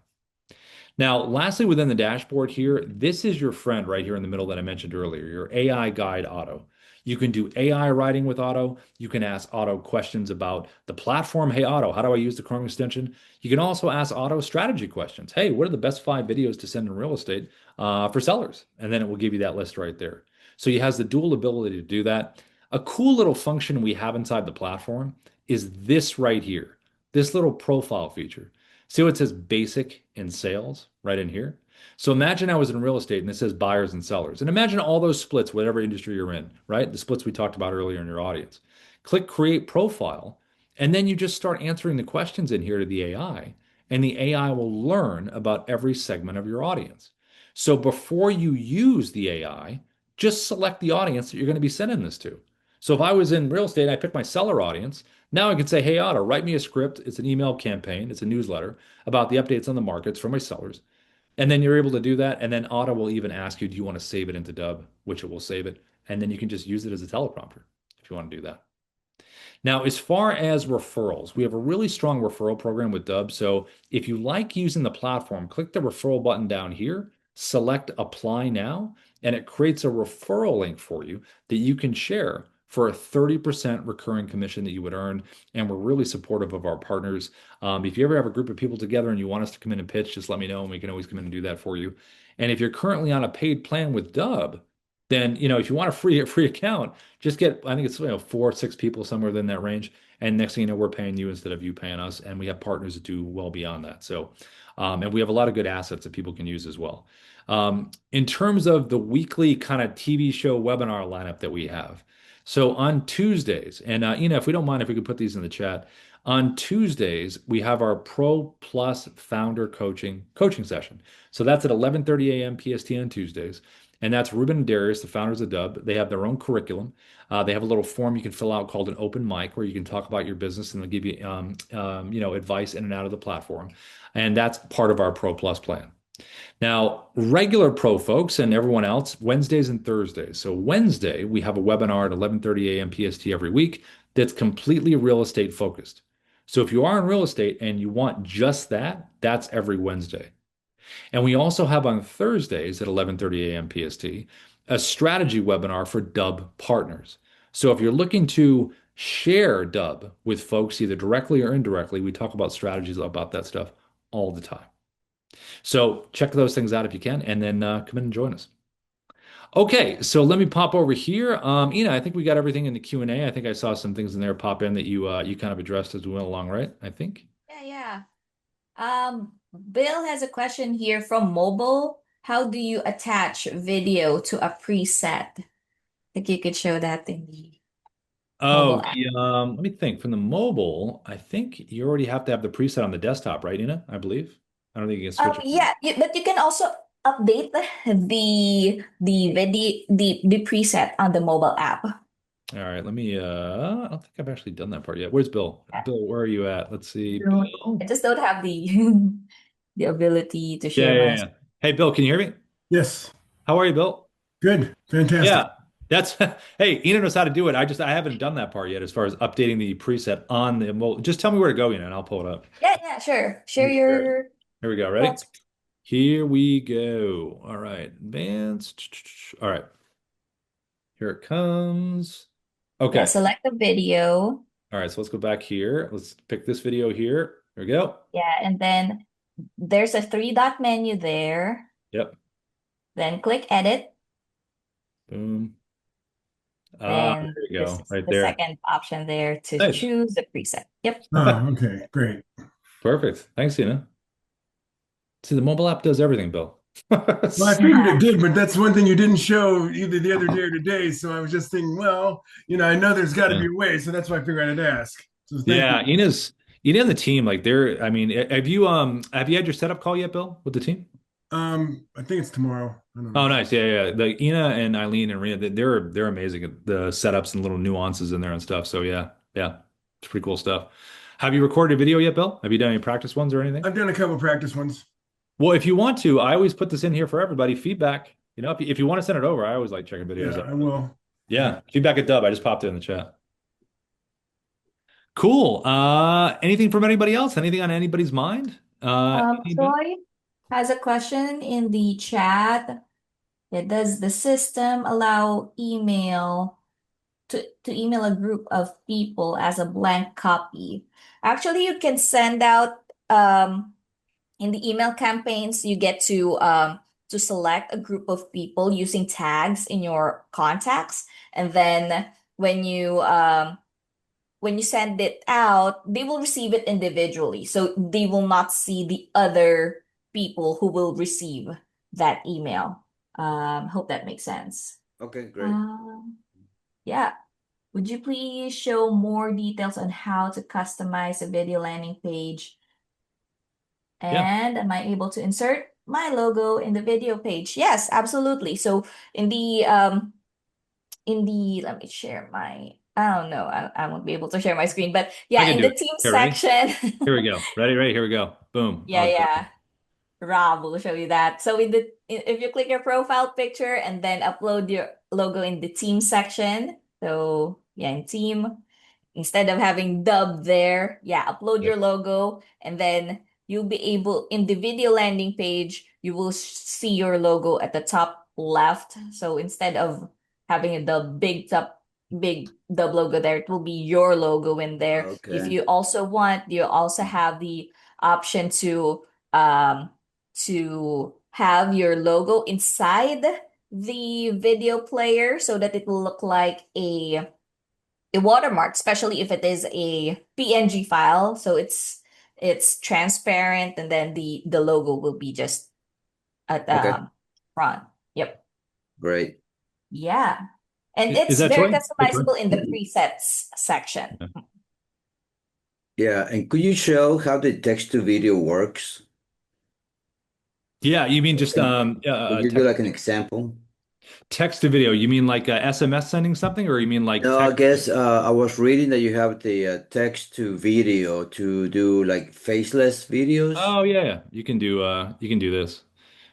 Now, lastly, within the dashboard here, this is your friend right here in the middle that I mentioned earlier, your AI guide Auto. You can do AI writing with Auto. You can ask Auto questions about the platform. Hey, Auto, how do I use the Chrome extension? You can also ask Auto strategy questions. Hey, what are the best 5 videos to send in real estate for sellers? And then it will give you that list right there. So it has the dual ability to do that. A cool little function we have inside the platform is this right here, this little profile feature. See what it says basic in sales right in here? So imagine I was in real estate and it says buyers and sellers. And imagine all those splits, whatever industry you're in, right? The splits we talked about earlier in your audience. Click create profile, and then you just start answering the questions in here to the AI, and the AI will learn about every segment of your audience. So before you use the AI, just select the audience that you're going to be sending this to. So if I was in real estate and I picked my seller audience, now I can say, hey, Otto, write me a script. It's an email campaign. It's a newsletter about the updates on the markets for my sellers. And then you're able to do that. And then Otto will even ask you, do you want to save it into Dubb, which it will save it. And then you can just use it as a teleprompter if you want to do that. Now, as far as referrals, we have a really strong referral program with Dubb. So if you like using the platform, click the referral button down here, select apply now, and it creates a referral link for you that you can share for a 30% recurring commission that you would earn. And we're really supportive of our partners. If you ever have a group of people together and you want us to come in and pitch, just let me know and we can always come in and do that for you. And if you're currently on a paid plan with Dubb, then if you want a free account, just get, I think it's 4 or 6 people somewhere within that range. And next thing you know, we're paying you instead of you paying us. And we have partners that do well beyond that. So, and we have a lot of good assets that people can use as well. In terms of the weekly kind of TV show webinar lineup that we have. So on Tuesdays, and if we don't mind, if we could put these in the chat, on Tuesdays we have our Pro Plus Founder coaching session. So that's at 11:30 a.m. PST on Tuesdays, and that's Ruben and Darius, the founders of Dubb. They have their own curriculum. They have a little form you can fill out called an open mic, where you can talk about your business, and they'll give you advice in and out of the platform, and that's part of our Pro Plus plan. Now, regular pro folks and everyone else, Wednesdays and Thursdays. So Wednesday, we have a webinar at 11:30 a.m. PST every week that's completely real estate focused. So if you are in real estate and you want just that, that's every Wednesday. And we also have on Thursdays at 11:30 a.m. PST a strategy webinar for Dubb partners. So if you're looking to share Dubb with folks either directly or indirectly, we talk about strategies about that stuff all the time. So check those things out if you can, and then come in and join us. Okay, so let me pop over here. Ina, I think we got everything in the Q&A. I think I saw some things in there pop in that you kind of addressed as we went along, right? I think. Yeah, yeah. Bill has a question here from mobile. How do you attach video to a preset? I think you could show that in the Oh, mobile app. let me think. From the mobile, I think you already have to have the preset on the desktop, right, Ina? I believe. I don't think you can switch it. Yeah, but you can also update the video the preset on the mobile app. All right, let me I don't think I've actually done that part yet. Where's Bill? Yeah. Bill, where are you at? Let's see. I Bill. just don't have the the ability to Yeah, share yeah, my yeah. Hey, Bill, can you hear me? Yes. How are you, Bill? Good. Fantastic. Yeah. That's hey, Ina knows how to do it. I haven't done that part yet as far as updating the preset on the mobile. Just tell me where to go, Ina, and I'll pull it up. Yeah, yeah, sure. Share Here your here we go. Ready? thoughts. Here we go. All right. Advanced. All right. Here it comes. Yeah, Okay. select the video. All right. So let's go back here. Let's pick this video here. Here we go. Yeah, and then there's a three-dot menu there. Yep. Then click edit. Boom. There Then you this go. is Right the there. second option there to Nice. choose the preset. Yep. Oh, okay. Great. Perfect. Thanks, Ina. See, the mobile app does everything, Bill. Well, I figured it did, but that's one thing you didn't show either the other day or today. So I was just thinking, well, I know there's got to Yeah. be a way. So that's why I figured I'd ask. So thank Yeah, you. Ina and the team, like they're I mean, have you had your setup call yet, Bill, with the team? I think it's tomorrow. I don't Oh, know. nice. Yeah, yeah. The Ina and Eileen and Rena, they're amazing at the setups and little nuances in there and stuff. So yeah, yeah. It's pretty cool stuff. Have you recorded a video yet, Bill? Have you done any practice ones or anything? I've done a couple practice ones. Well, if you want to, I always put this in here for everybody. Feedback. If you want to send it over, I always like checking videos Yeah, out. I will. Yeah, feedback at Dubb. I just popped it in the chat. Cool. Anything from anybody else? Anything on anybody's mind? Anybody? Troy has a question in the chat. Does the system allow email to email a group of people as a blank copy? Actually, you can send out in the email campaigns, you get to select a group of people using tags in your contacts, and then when you send it out, they will receive it individually. So they will not see the other people who will receive that email. Hope that makes sense. Okay, great. Yeah. Would you please show more details on how to customize a video landing page? Yeah. And am I able to insert my logo in the video page? Yes, absolutely. So in the let me share my I don't know, I won't be able to share my screen, but I yeah, can in do the it. team Okay, ready? section. Here we go. Ready? Here we go. Boom. Yeah, Oh, yeah. Rob will show you that. So if you click your profile picture and then upload your logo in the team section. So yeah, in team, instead of having Dubb there, yeah, upload yep. your logo and then you'll be able in the video landing page, you will see your logo at the top left. So instead of having the big Dubb logo there, it will be your logo in there. If Okay. you also want, you also have the option um to have your logo inside the video player so that it will look like a watermark, especially if it is a PNG file. So it's transparent, and then the logo will be just at Okay, the front. Yep. great. Yeah. And Is it's that very Troy? Hey, Troy? customizable in the presets section. Yeah. Yeah, and could you show how the text to video works? Yeah, you mean just Could you do like an example? text to video? You mean like SMS sending something, or you mean like No, I text? guess I was reading that you have the text to video to do like faceless videos. Oh yeah, yeah. You can do this.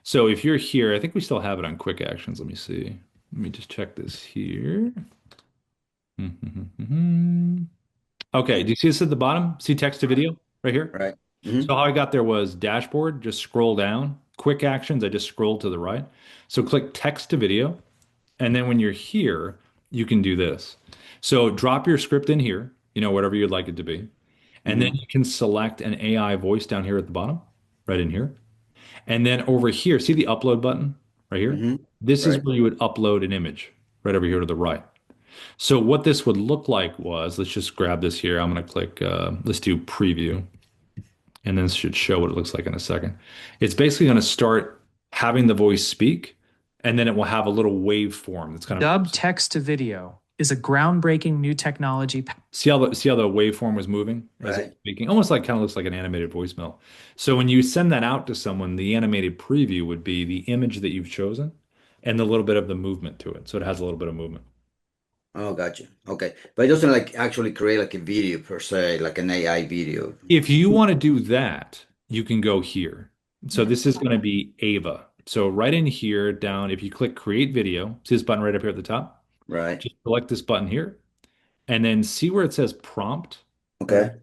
So if you're here, I think we still have it on quick actions. Let me see. Let me just check this here. Okay, do you see this at the bottom? See text to video right here? Right. Hmm. So how I got there was dashboard, just scroll down quick actions, I just scroll to the right. So click text to video. And then when you're here, you can do this. So drop your script in here, whatever you'd like it to be. And then Hmm. you can select an AI voice down here at the bottom, right in here. And then over here, see the upload button right here? Hmm. This is Right. where you would upload an image right over here to the right. So what this would look like was, let's just grab this here. I'm going to click, let's do preview, and then this should show what it looks like in a second. It's basically going to start having the voice speak, and then it will have a little waveform that's kind of Dubb text to video is a groundbreaking new technology. see how the waveform was moving as it Right. was speaking, almost like kind of looks like an animated voicemail. So when you send that out to someone, the animated preview would be the image that you've chosen and the little bit of the movement to it. So it has a little bit of movement. Oh, gotcha. Okay. But it doesn't like actually create like a video per se, like an AI video. If you want to do that, you can go here. So this is going to be Ava. So right in here down, if you click create video, see this button right up here at the top? Right. Just select this button here and then see where it says prompt. Right. Okay.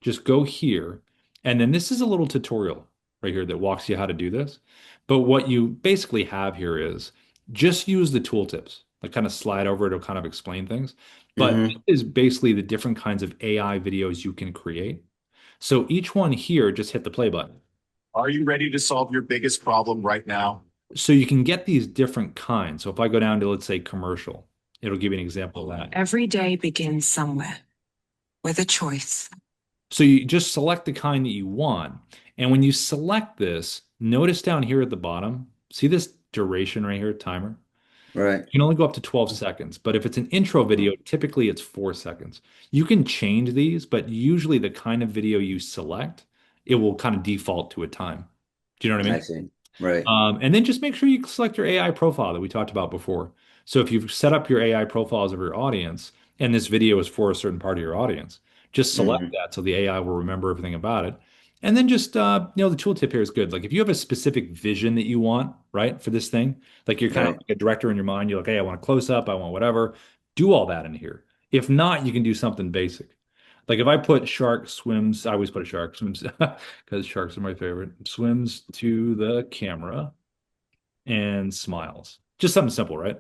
Just go here. And then this is a little tutorial right here that walks you how to do this. But what you basically have here is just use the tooltips. Like kind of slide over, it'll kind of explain things. But this Hmm. is basically the different kinds of AI videos you can create. So each one here, just hit the play button. Are you ready to solve your biggest problem right now? So you can get these different kinds. So if I go down to, let's say, commercial, it'll give you an example of that. Every day begins somewhere with a choice. So you just select the kind that you want. And when you select this, notice down here at the bottom, see this duration right here, timer? Right. You can only go up to 12 seconds, but if it's an intro video, typically it's 4 seconds. You can change these, but usually the kind of video you select, it will kind of default to a time. Do you know what I I mean? see. Right. And then just make sure you select your AI profile that we talked about before. So if you've set up your AI profiles of your audience, and this video is for a certain part of your audience, just select Hmm. that so the AI will remember everything about it. And then just, the tooltip here is good. Like if you have a specific vision that you want, right, for this thing, like you're kind of Right. like a director in your mind, you're like, hey, I want a close up, I want whatever. Do all that in here. If not, you can do something basic. Like if I put shark swims, I always put a shark swims because sharks are my favorite. Swims to the camera and smiles. Just something simple, right?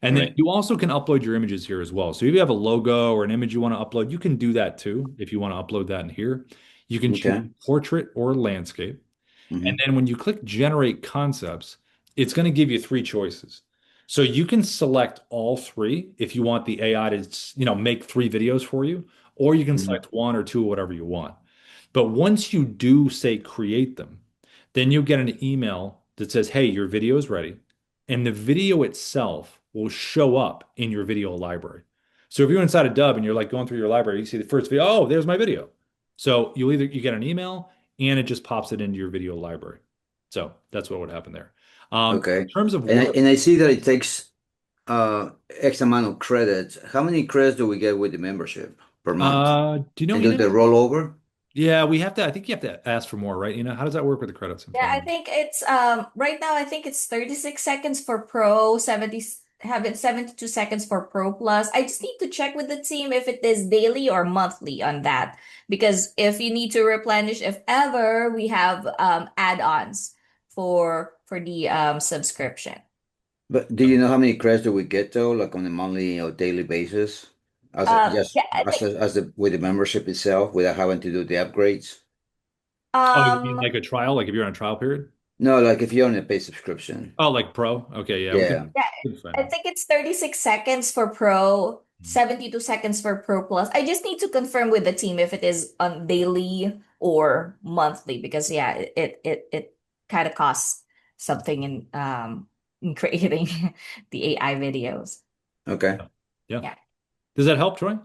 And then Right. you also can upload your images here as well. So if you have a logo or an image you want to upload, you can do that too. If you want to upload that in here, you can choose Okay. portrait or landscape. And Hmm. then when you click generate concepts, it's going to give you three choices. So you can select all three if you want the AI to, make three videos for you, or you can Hmm. select one or two, whatever you want. But once you do say create them, then you'll get an email that says, hey, your video is ready. And the video itself will show up in your video library. So if you're inside a Dubb and you're like going through your library, you see the first video, oh, there's my video. So you get an email and it just pops it into your video library. So that's what would happen there. In Okay. terms of And I, work, and I see that it takes X amount of credits. How many credits do we get with the membership per month? do you know, And do they roll over? Yeah, I think you have to ask for more, right? How does that work with the credits? I'm Yeah, I trying to. think it's right now I think it's 36 seconds for Pro, 72 seconds for Pro Plus. I just need to check with the team if it is daily or monthly on that. Because if you need to replenish, if ever, we have add-ons for the subscription. But do you know how many credits do we get though, like on a monthly or daily basis? As a, just Yeah, I as think as the with the membership itself, without having to do the upgrades? Oh, you mean um like a trial, like if you're on a trial period? No, like if you're on a paid subscription. Oh, like pro? Okay, yeah, we Yeah. could, yeah, we could find I out. think it's 36 seconds for Pro, 72 seconds for Pro Plus. I just need to confirm with the team if it is on daily or monthly because yeah, it kind of costs something in creating the AI videos. Okay. Yeah. Yeah. Does that help, Troy?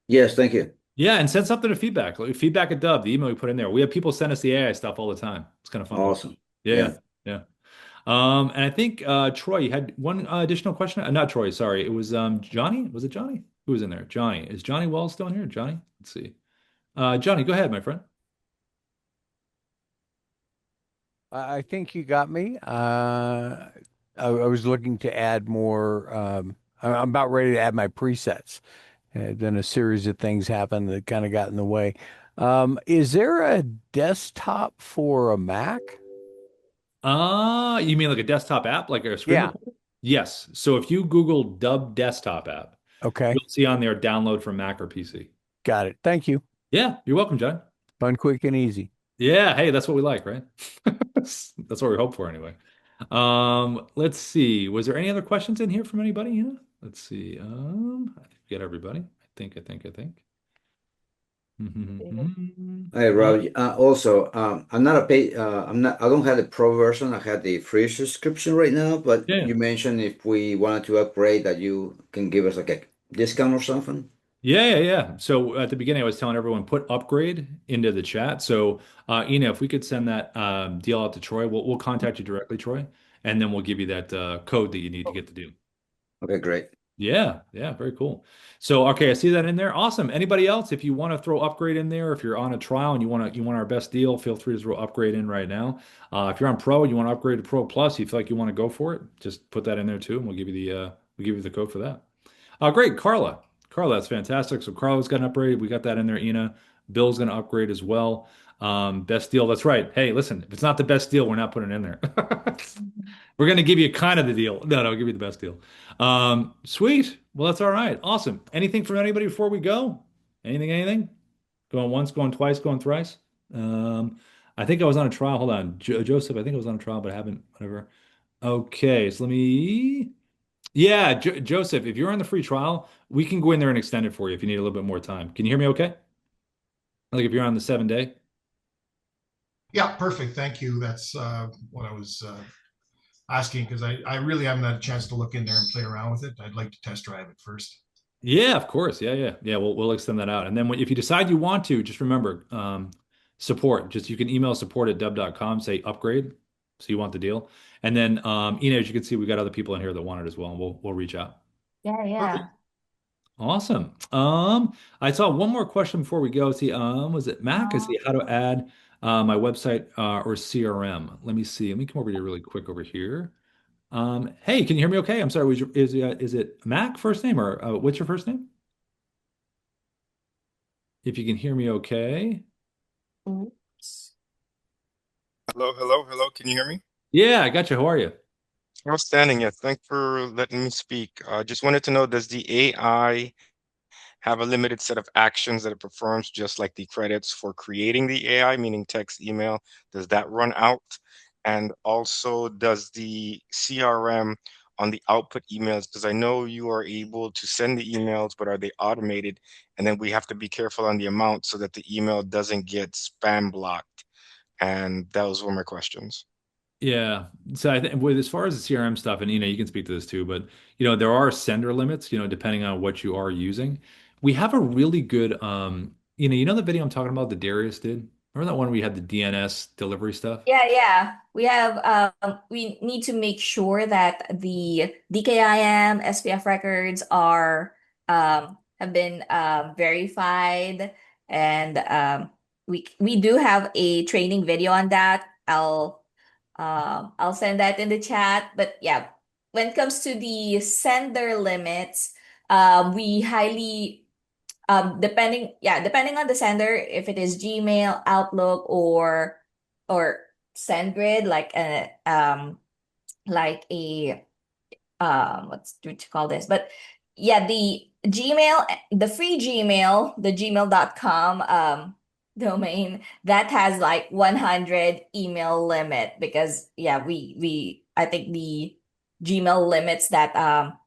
Yes, thank you. Yeah, and send something to feedback. Like feedback at Dubb, the email we put in there. We have people send us the AI stuff all the time. It's kind of fun. Awesome. Yeah, Yeah. yeah. And I think Troy, you had one additional question. Not Troy, sorry. It was Johnny. Was it Johnny? Who was in there? Johnny. Is Johnny Wells still in here? Johnny? Let's see. Johnny, go ahead, my friend. I think you got me. I was looking to add more. I'm about ready to add my presets. Then a series of things happened that kind of got in the way. Is there a desktop for a Mac? You mean like a desktop app, like a screen Yeah. recorder? Yes. So if you Google Dubb desktop app, Okay. you'll see on there download from Mac or PC. Got it. Thank you. Yeah, you're welcome, John. Fun, quick, and easy. Yeah, hey, that's what we like, right? That's what we hope for anyway. Let's see. Was there any other questions in here from anybody? Let's see. I think we got everybody. I think. Hey, Uh, Rob. Also, I'm not a pay. I don't have the pro version. I have the free subscription right now. But yeah. you mentioned if we wanted to upgrade, that you can give us like a discount or something. Yeah. So at the beginning, I was telling everyone put upgrade into the chat. So, if we could send that deal out to Troy, we'll contact you directly, Troy, and then we'll give you that code that you need to get the deal. Okay, great. Yeah, very cool. So, okay, I see that in there. Awesome. Anybody else, if you want to throw upgrade in there, if you're on a trial and you want our best deal, feel free to throw upgrade in right now. If you're on Pro, you want to upgrade to Pro Plus, you feel like you want to go for it, just put that in there too, and we'll give you the code for that. Great, Carla. Carla, that's fantastic. So Carla's got an upgrade. We got that in there. Ina, Bill's going to upgrade as well. Best deal. That's right. Hey, listen, if it's not the best deal, we're not putting it in there. We're going to give you kind of the deal. No, I'll give you the best deal. Sweet. Well, that's all right. Awesome. Anything from anybody before we go? Anything? Going once, going twice, going thrice? I think I was on a trial. Hold on. Joseph, I think I was on a trial, but I haven't, whatever. Okay, so let me. Yeah, Joseph, if you're on the free trial, we can go in there and extend it for you if you need a little bit more time. Can you hear me okay? Like if you're on the 7 day? Yeah, perfect. Thank you. That's what I was asking because I really haven't had a chance to look in there and play around with it. I'd like to test drive it first. Yeah, of course. Yeah. We'll extend that out. And then if you decide you want to, just remember support. Just you can email support@dubb.com, say upgrade. So you want the deal. And then as you can see, we got other people in here that want it as well, and we'll reach out. Yeah. Awesome. I saw one more question before we go. See, was it Mac? I see how to add my website or CRM. Let me see. Let me come over here really quick over here. Hey, can you hear me okay? I'm sorry. Is it Mac first name or what's your first name? If you can hear me okay. Oops. Hello. Can you hear me? Yeah, I got you. How are you? Outstanding. Yes. Thanks for letting me speak. Just wanted to know, does the AI have a limited set of actions that it performs, just like the credits for creating the AI, meaning text, email? Does that run out? And also, does the CRM on the output emails, because I know you are able to send the emails, but are they automated? And then we have to be careful on the amount so that the email doesn't get spam blocked. And those were my questions. Yeah. So I think with as far as the CRM stuff, and you can speak to this too, but there are sender limits, depending on what you are using. We have a really good the video I'm talking about that Darius did? Remember that one where we had the DNS delivery stuff? Yeah. We need to make sure that the DKIM, SPF records are have been verified, and we do have a training video on that. I'll send that in the chat. But yeah, when it comes to the sender limits, we highly depending on the sender, if it is Gmail, Outlook, or SendGrid, like a what you call this? But yeah, the Gmail, the free Gmail, the gmail.com domain that has like 100 email limit, because yeah, we I think the Gmail limits that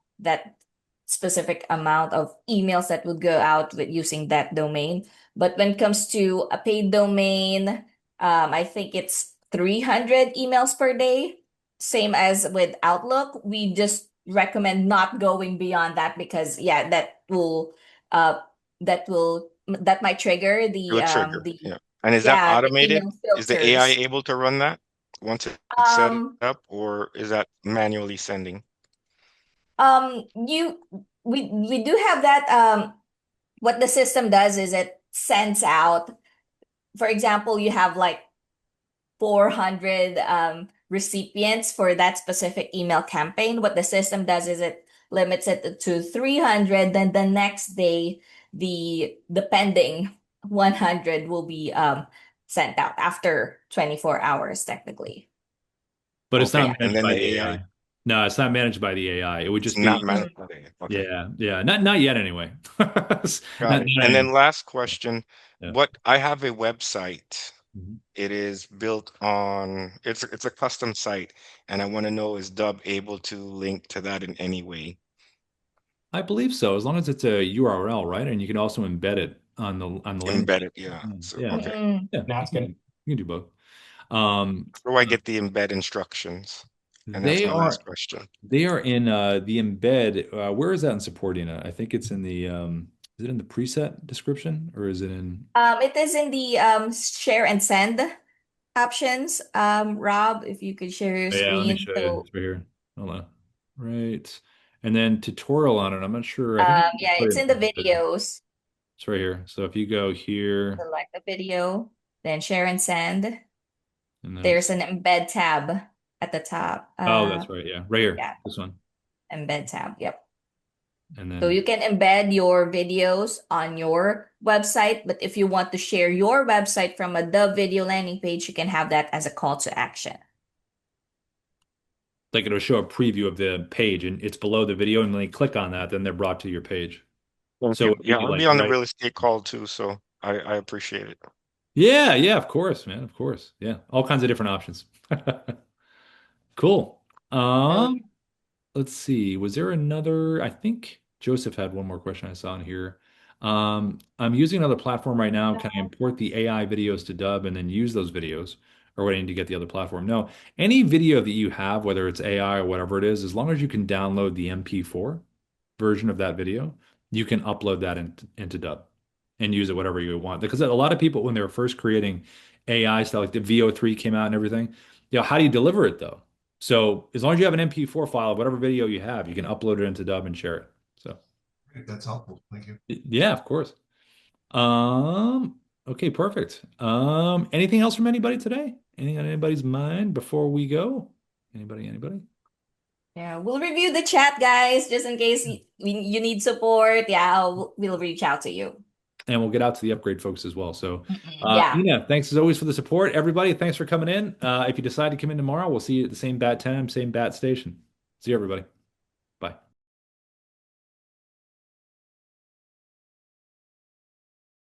specific amount of emails that would go out with using that domain. But when it comes to a paid domain, I think it's 300 emails per day, same as with Outlook. We just recommend not going beyond that, because yeah, uh that might trigger Do a trigger. the Yeah. And is that the automated? email Is the AI filters. able to run that once it's set Um up, or is that manually sending? you we do have that. What the system does is it sends out, for example, you have like 400 recipients for that specific email campaign. What the system does is it limits it to 300. Then the next day, the pending 100 will be sent out after 24 hours, technically. but it's Okay, not and managed then by the the AI, AI. No, it's not managed by the AI. It would it's just not be, Mm. managed by the AI. Okay. yeah, yeah, not yet anyway. Not, Got not it. And anymore. then last question, Yeah. what I have a website. Mhm. It is built on it's a custom site, and I want to know, is Dubb able to link to that in any way? I believe so, as long as it's a URL, right? And you can also embed it on the landing page. Embedded, yeah. So Yeah, okay. Mm-mm. yeah, you can do both. Um, Where do I get the embed instructions? And that's they my last are question. they are in the embed. Where is that in supporting it? I think it's in the is it in the preset description or is it in? It is in the share and send options. Rob, if you could share your Oh, yeah, let me screen. show you. So It's right here. Hold on. Right. And then tutorial on it. I'm not sure. I think it's yeah, right it's in in the the- videos. it's right here. So if you go here Select the video, then share and send. and then There's it's an embed tab at the top. oh, that's right. Yeah, right here. Yeah, This one. embed tab. Yep. And So then you can embed your videos on your website, but if you want to share your website from a Dubb video landing page, you can have that as a call to action. like it'll show a preview of the page and it's below the video and when they click on that, then they're brought to your page. Thank So you. it would Yeah, be I'll be like on the right. real estate call too, so I appreciate it. Yeah, yeah, of course, man. Of course. Yeah. All kinds of different options. Cool. So Um, let's see. Was there another? I think Joseph had one more question I saw in here. I'm using another platform right now. Can I import the AI videos to Dubb and then use those videos? Or waiting to get the other platform? No. Any video that you have, whether it's AI or whatever it is, as long as you can download the MP4 version of that video, you can upload that into Dubb and use it whatever you want. Because a lot of people, when they were first creating AI stuff, like the VO3 came out and everything, how do you deliver it though? So as long as you have an MP4 file of whatever video you have, you can upload it into Dubb and share it. So Great, that's helpful. Thank you. yeah, of course. Um, okay, perfect. Anything else from anybody today? Anything on anybody's mind before we go? Anybody? yeah, we'll review the chat, guys, just in case you need support. Yeah, we'll reach out to you. And we'll get out to the upgrade folks as well. So, Yeah. Ina, thanks as always for the support. Everybody, thanks for coming in. If you decide to come in tomorrow, we'll see you at the same bat time, same bat station. See you, everybody.